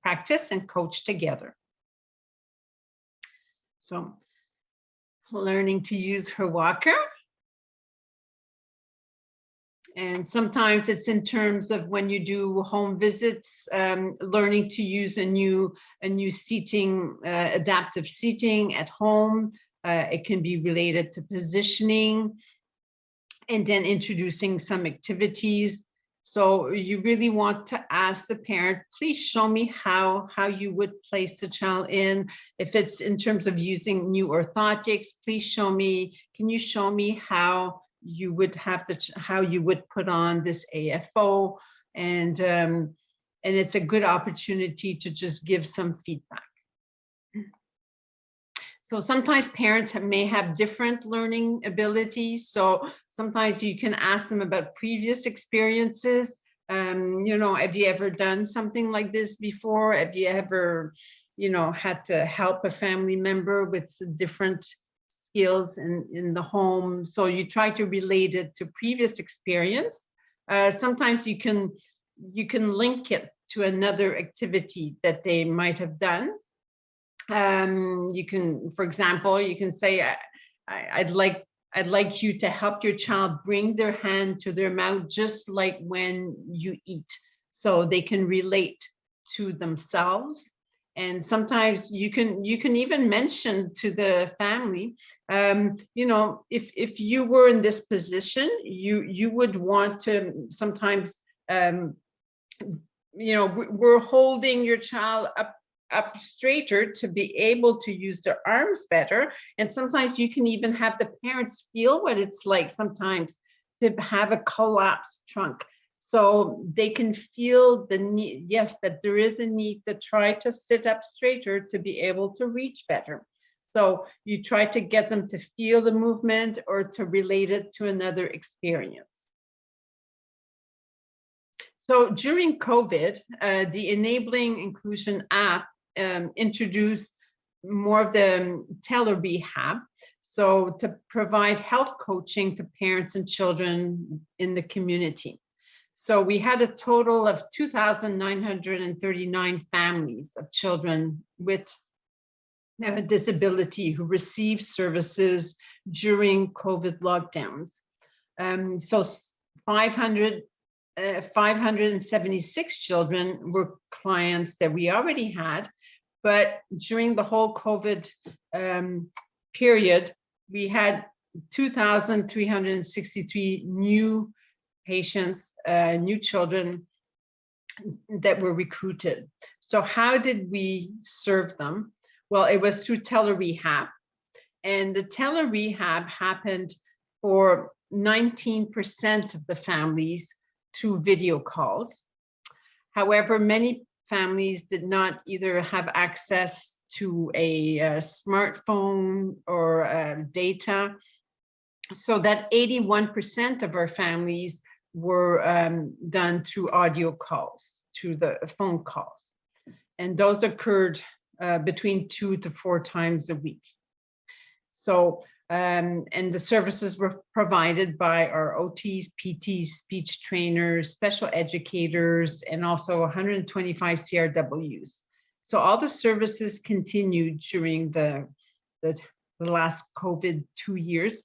S2: practice and coach together. So learning to use her walker. And sometimes it's in terms of when you do home visits, learning to use a new seating, adaptive seating at home. It can be related to positioning, and then introducing some activities. So you really want to ask the parent, please show me how you would place the child in. If it's in terms of using new orthotics, please show me, can you show me how you would how you would put on this AFO, and it's a good opportunity to just give some feedback. So sometimes parents may have different learning abilities. So sometimes you can ask them about previous experiences. Have you ever done something like this before? Have you ever, had to help a family member with the different skills in the home? So you try to relate it to previous experience. Sometimes you can link it to another activity that they might have done. You can, for example, you can say, I'd like I'd like you to help your child bring their hand to their mouth, just like when you eat, so they can relate to themselves. And sometimes you can even mention to the family, you know, if you were in this position, you would want to sometimes, you know, we're holding your child up straighter to be able to use their arms better. And sometimes you can even have the parents feel what it's like sometimes to have a collapsed trunk. So they can feel the need, yes, that there is a need to try to sit up straighter to be able to reach better. So you try to get them to feel the movement or to relate it to another experience. So during COVID, the Enabling Inclusion app introduced more of the tele-rehab. So to provide health coaching to parents and children in the community. So we had a total of 2,939 families of children with a disability who received services during COVID lockdowns. So 576 children were clients that we already had, but during the whole COVID period, we had 2,363 new patients, new children that were recruited. So how did we serve them? Well, it was through tele-rehab, and the tele-rehab happened for 19% of the families through video calls. However, many families did not either have access to a smartphone or data, so that 81% of our families were done through audio calls, through the phone calls. And those occurred between 2 to 4 times a week. So, and the services were provided by our OTs, PTs, speech trainers, special educators, and also 125 CRWs. So all the services continued during the last COVID 2 years.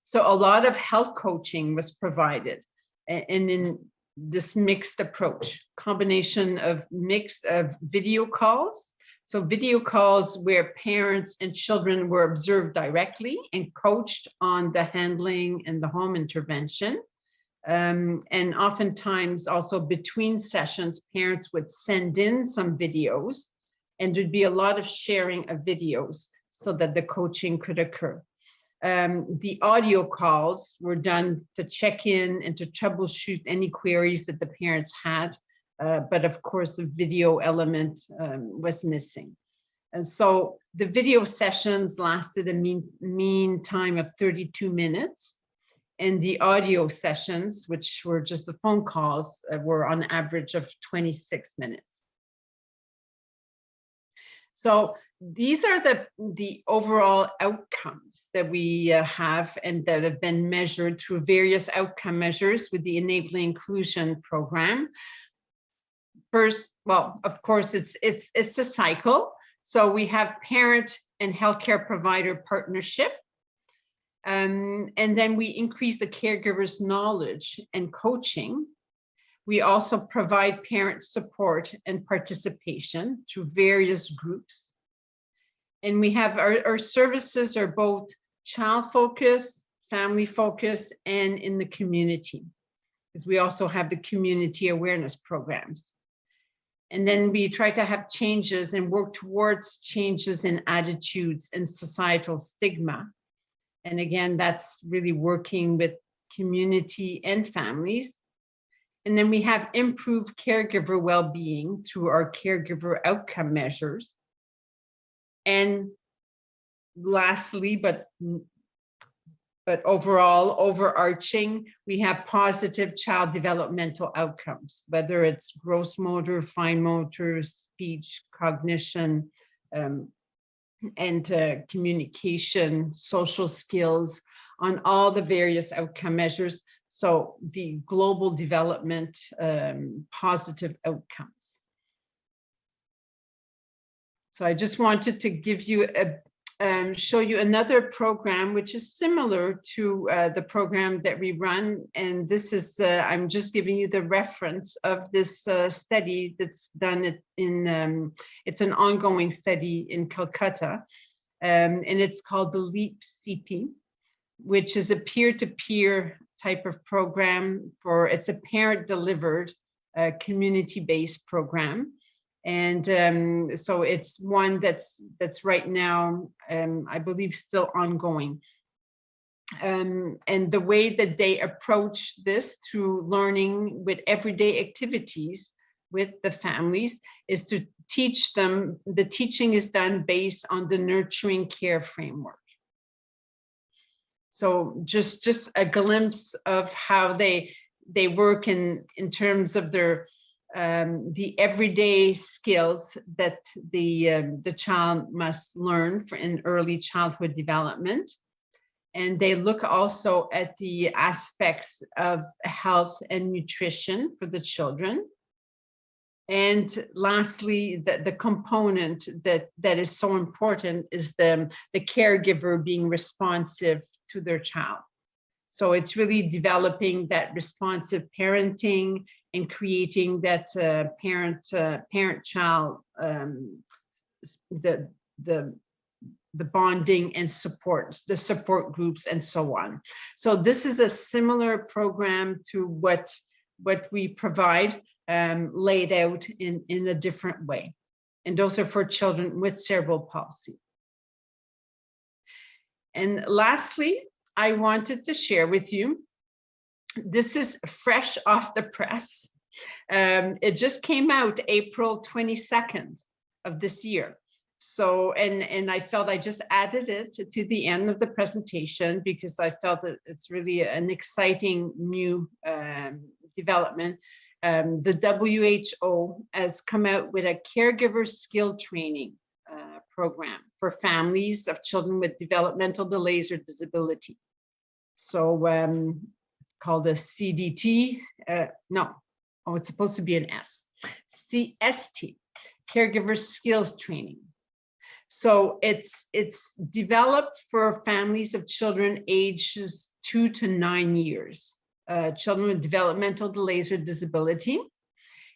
S2: So a lot of health coaching was provided, and in this mixed approach, combination of mix of video calls. So video calls where parents and children were observed directly and coached on the handling and the home intervention. And oftentimes also between sessions, parents would send in some videos, and there'd be a lot of sharing of videos so that the coaching could occur. The audio calls were done to check in and to troubleshoot any queries that the parents had, but of course the video element was missing. And so the video sessions lasted a mean time of 32 minutes, and the audio sessions, which were just the phone calls, were on average of 26 minutes. So these are the overall outcomes that we have and that have been measured through various outcome measures with the Enabling Inclusion program. First, well, of course, it's a cycle. So we have parent and healthcare provider partnership. And then we increase the caregiver's knowledge and coaching. We also provide parent support and participation through various groups. And we have our services are both child focused, family focused, and in the community, because we also have the community awareness programs. And then we try to have changes and work towards changes in attitudes and societal stigma. And again, that's really working with community and families. And then we have improved caregiver well-being through our caregiver outcome measures. And lastly, but overall, overarching, we have positive child developmental outcomes, whether it's gross motor, fine motor, speech, cognition, and communication, social skills, on all the various outcome measures. So the global development positive outcomes. So I just wanted to give you show you another program which is similar to the program that we run. And this is, I'm just giving you the reference of this study that's done in, it's an ongoing study in Calcutta, and it's called the LEAP CP, which is a peer-to-peer type of program it's a parent-delivered, community-based program. And so it's one that's right now, I believe, still ongoing. And the way that they approach this through learning with everyday activities with the families is to teach them. The teaching is done based on the nurturing care framework. So just a glimpse of how they work in terms of their the everyday skills that the child must learn in early childhood development. And they look also at the aspects of health and nutrition for the children. And lastly, the component that is so important is the caregiver being responsive to their child. So it's really developing that responsive parenting and creating that parent-child, the bonding and support, the support groups and so on. So this is a similar program to what we provide, laid out in a different way. And those are for children with cerebral palsy. And lastly, I wanted to share with you, this is fresh off the press. It just came out April 22nd of this year. So, and I felt I just added it to the end of the presentation because I felt that it's really an exciting new development. The WHO has come out with a caregiver skill training program for families of children with developmental delays or disability. So it's called a CDT, it's supposed to be an S, CST, Caregiver Skills Training. So it's developed for families of children ages 2 to 9 years, children with developmental delays or disability.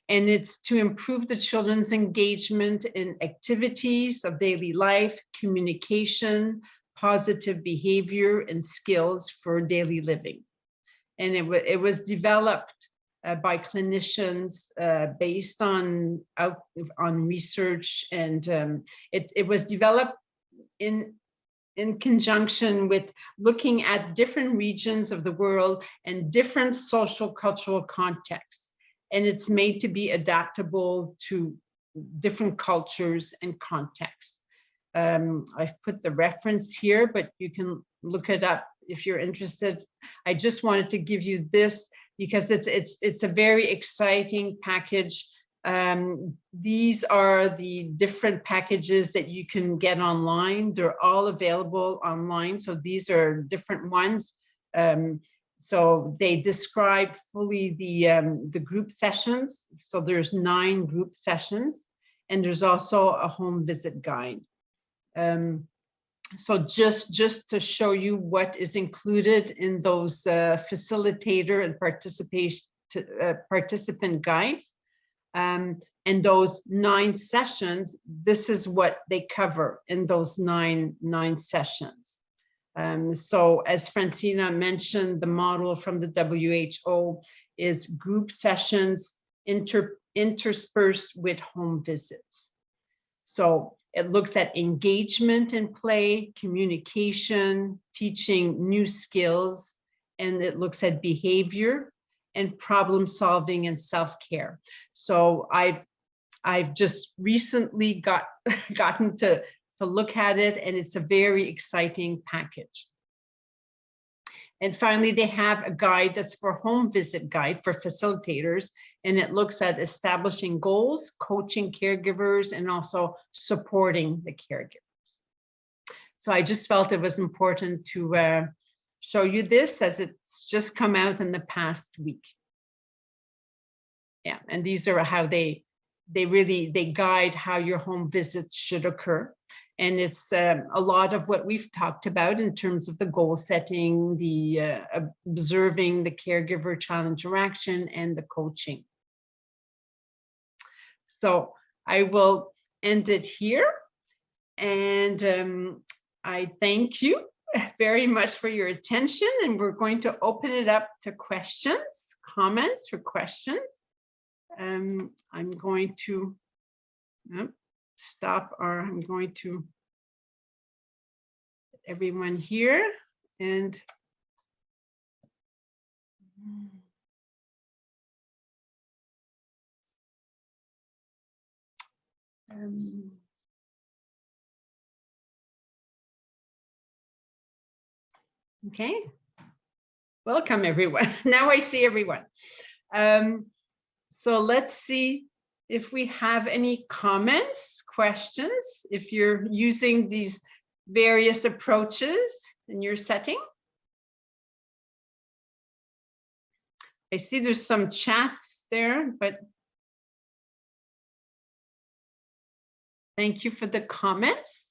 S2: And it's to improve the children's engagement in activities of daily life, communication, positive behavior, and skills for daily living. And it was developed by clinicians based on research, and it was developed in conjunction with looking at different regions of the world and different social cultural contexts. And it's made to be adaptable to different cultures and contexts. I've put the reference here, but you can look it up if you're interested. I just wanted to give you this because it's a very exciting package. These are the different packages that you can get online. They're all available online. So these are different ones. So they describe fully the group sessions. So there's 9 group sessions, and there's also a home visit guide. So just to show you what is included in those facilitator and participant guides, and those 9 sessions, this is what they cover in those nine sessions. So as Franzina mentioned, the model from the WHO is group sessions interspersed with home visits. So it looks at engagement and play, communication, teaching new skills, and it looks at behavior and problem solving and self-care. So I've just recently gotten to look at it, and it's a very exciting package. And finally, they have a guide that's for home visit guide for facilitators, and it looks at establishing goals, coaching caregivers, and also supporting the caregivers. So I just felt it was important to show you this as it's just come out in the past week. Yeah, and these are how they guide how your home visits should occur. And it's a lot of what we've talked about in terms of the goal setting, the observing the caregiver-child interaction, and the coaching. So I will end it here. And I thank you very much for your attention. And we're going to open it up to questions, comments, or questions. I'm going to stop, or I'm going to get everyone here. And okay, welcome everyone. Now I see everyone. So let's see if we have any comments, questions, if you're using these various approaches in your setting. I see there's some chats there, but thank you for the comments.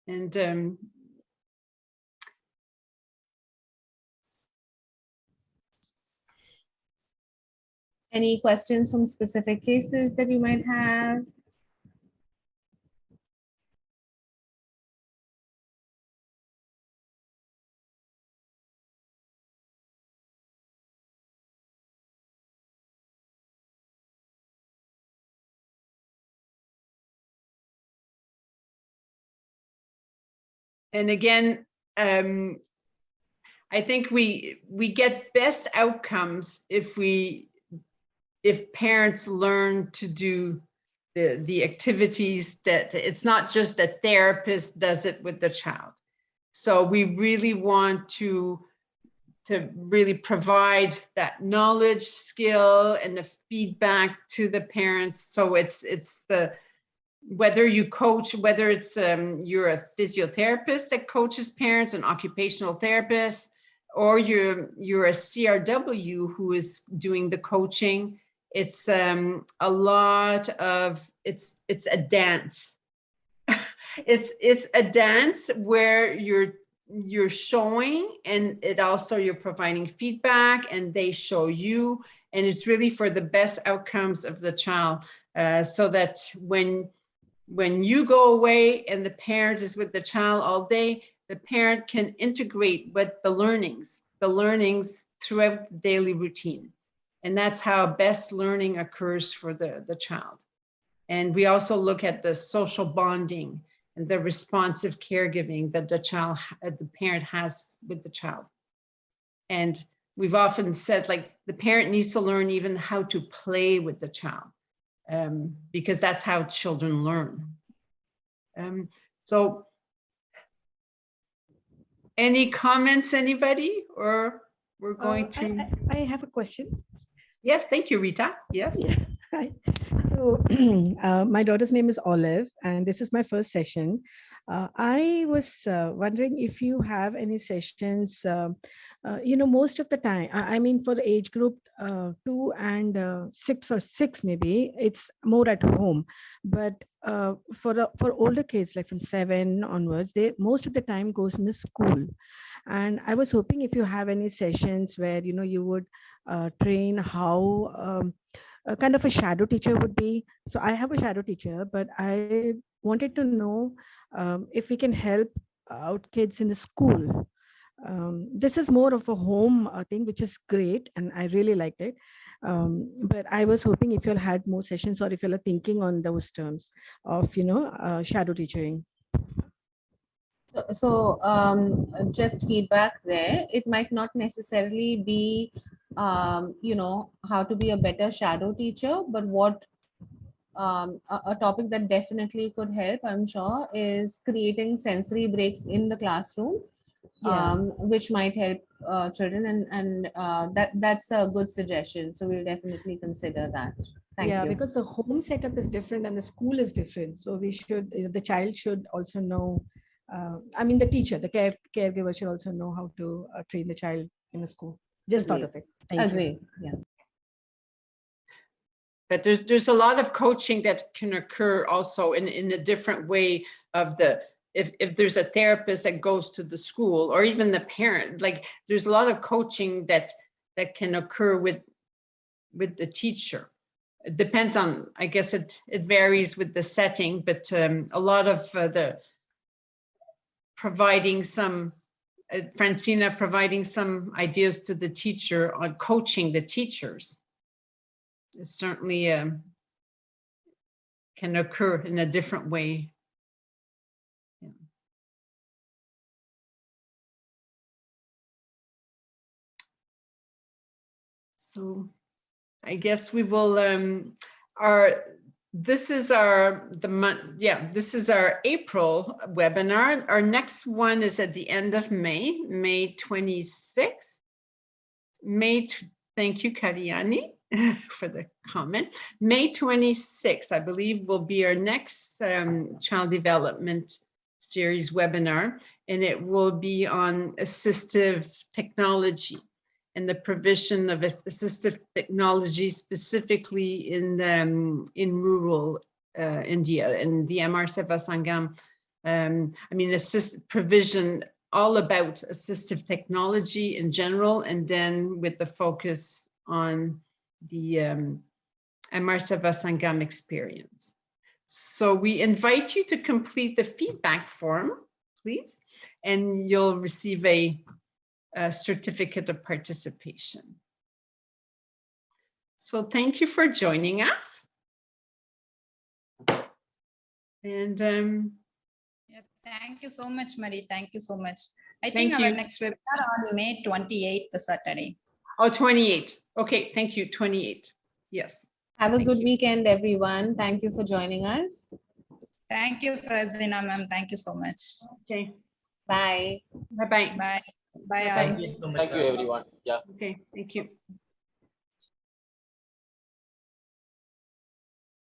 S2: And
S3: Any questions from specific cases that you might have?
S2: again, I think we get best outcomes if parents learn to do the activities, that it's not just a therapist does it with the child. So we really want to really provide that knowledge, skill, and the feedback to the parents. So it's the, whether you coach, whether it's you're a physiotherapist that coaches parents, an occupational therapist, or you're a CRW who is doing the coaching. It's a lot of, it's a dance. It's a dance where you're showing, and it also you're providing feedback, and they show you, and it's really for the best outcomes of the child, so that when you go away and the parent is with the child all day, the parent can integrate with the learnings throughout the daily routine. And that's how best learning occurs for the child. And we also look at the social bonding and the responsive caregiving that the parent has with the child. And we've often said, like, the parent needs to learn even how to play with the child, because that's how children learn. So any comments, anybody, or we're going to...
S4: I have a question.
S2: Yes, thank you, Rita. Yes.
S4: Yeah. Hi. So my daughter's name is Olive, and this is my first session. I was wondering if you have any sessions, most of the time, I mean, for the age group 2 and 6 maybe, it's more at home. But for older kids, like from 7 onwards, they most of the time goes in the school. And I was hoping if you have any sessions where, you would train how a kind of a shadow teacher would be. So I have a shadow teacher, but I wanted to know if we can help out kids in the school. This is more of a home thing, which is great, and I really liked it. But I was hoping if you all had more sessions, or if you are thinking on those terms of, shadow teaching.
S3: So just feedback there. It might not necessarily be, how to be a better shadow teacher, but what a topic that definitely could help, I'm sure, is creating sensory breaks in the classroom, which might help children, and that's a good suggestion. So we'll definitely consider that. Thank you.
S4: Because the home setup is different and the school is different. So the child should also know, the teacher, the caregiver should also know how to train the child in the school. Just thought of it. Thank you.
S3: Agree. Yeah.
S2: But there's a lot of coaching that can occur also in a different way of the, if there's a therapist that goes to the school or even the parent, like there's a lot of coaching that can occur with the teacher. It depends on, I guess it varies with the setting, but a lot of the providing some, Franzina providing some ideas to the teacher on coaching the teachers. It certainly can occur in a different way. Yeah. So I guess we will, this is our April webinar. Our next one is at the end of May 26th. Thank you, Kariani, for the comment. May 26th, I believe, will be our next child development series webinar, and it will be on assistive technology and the provision of assistive technology, specifically in rural India, in the Amar, Seva, Sangam. I mean, provision all about assistive technology in general, and then with the focus on the Amar, Seva, Sangam experience. So we invite you to complete the feedback form, please, and you'll receive a certificate of participation. So thank you for joining us. And
S5: yeah, thank you so much, Marie. Thank you so much. I think our next webinar on May 28th, the Saturday.
S2: Oh, 28. Okay, thank you, 28. Yes.
S3: Have a good weekend, everyone. Thank you for joining us.
S5: Thank you, Franzina ma'am. Thank you so much.
S2: Okay.
S3: Bye.
S2: Bye-bye.
S5: Bye. Bye.
S2: Bye-bye.
S1: Thank you, everyone. Yeah.
S2: Okay, thank you.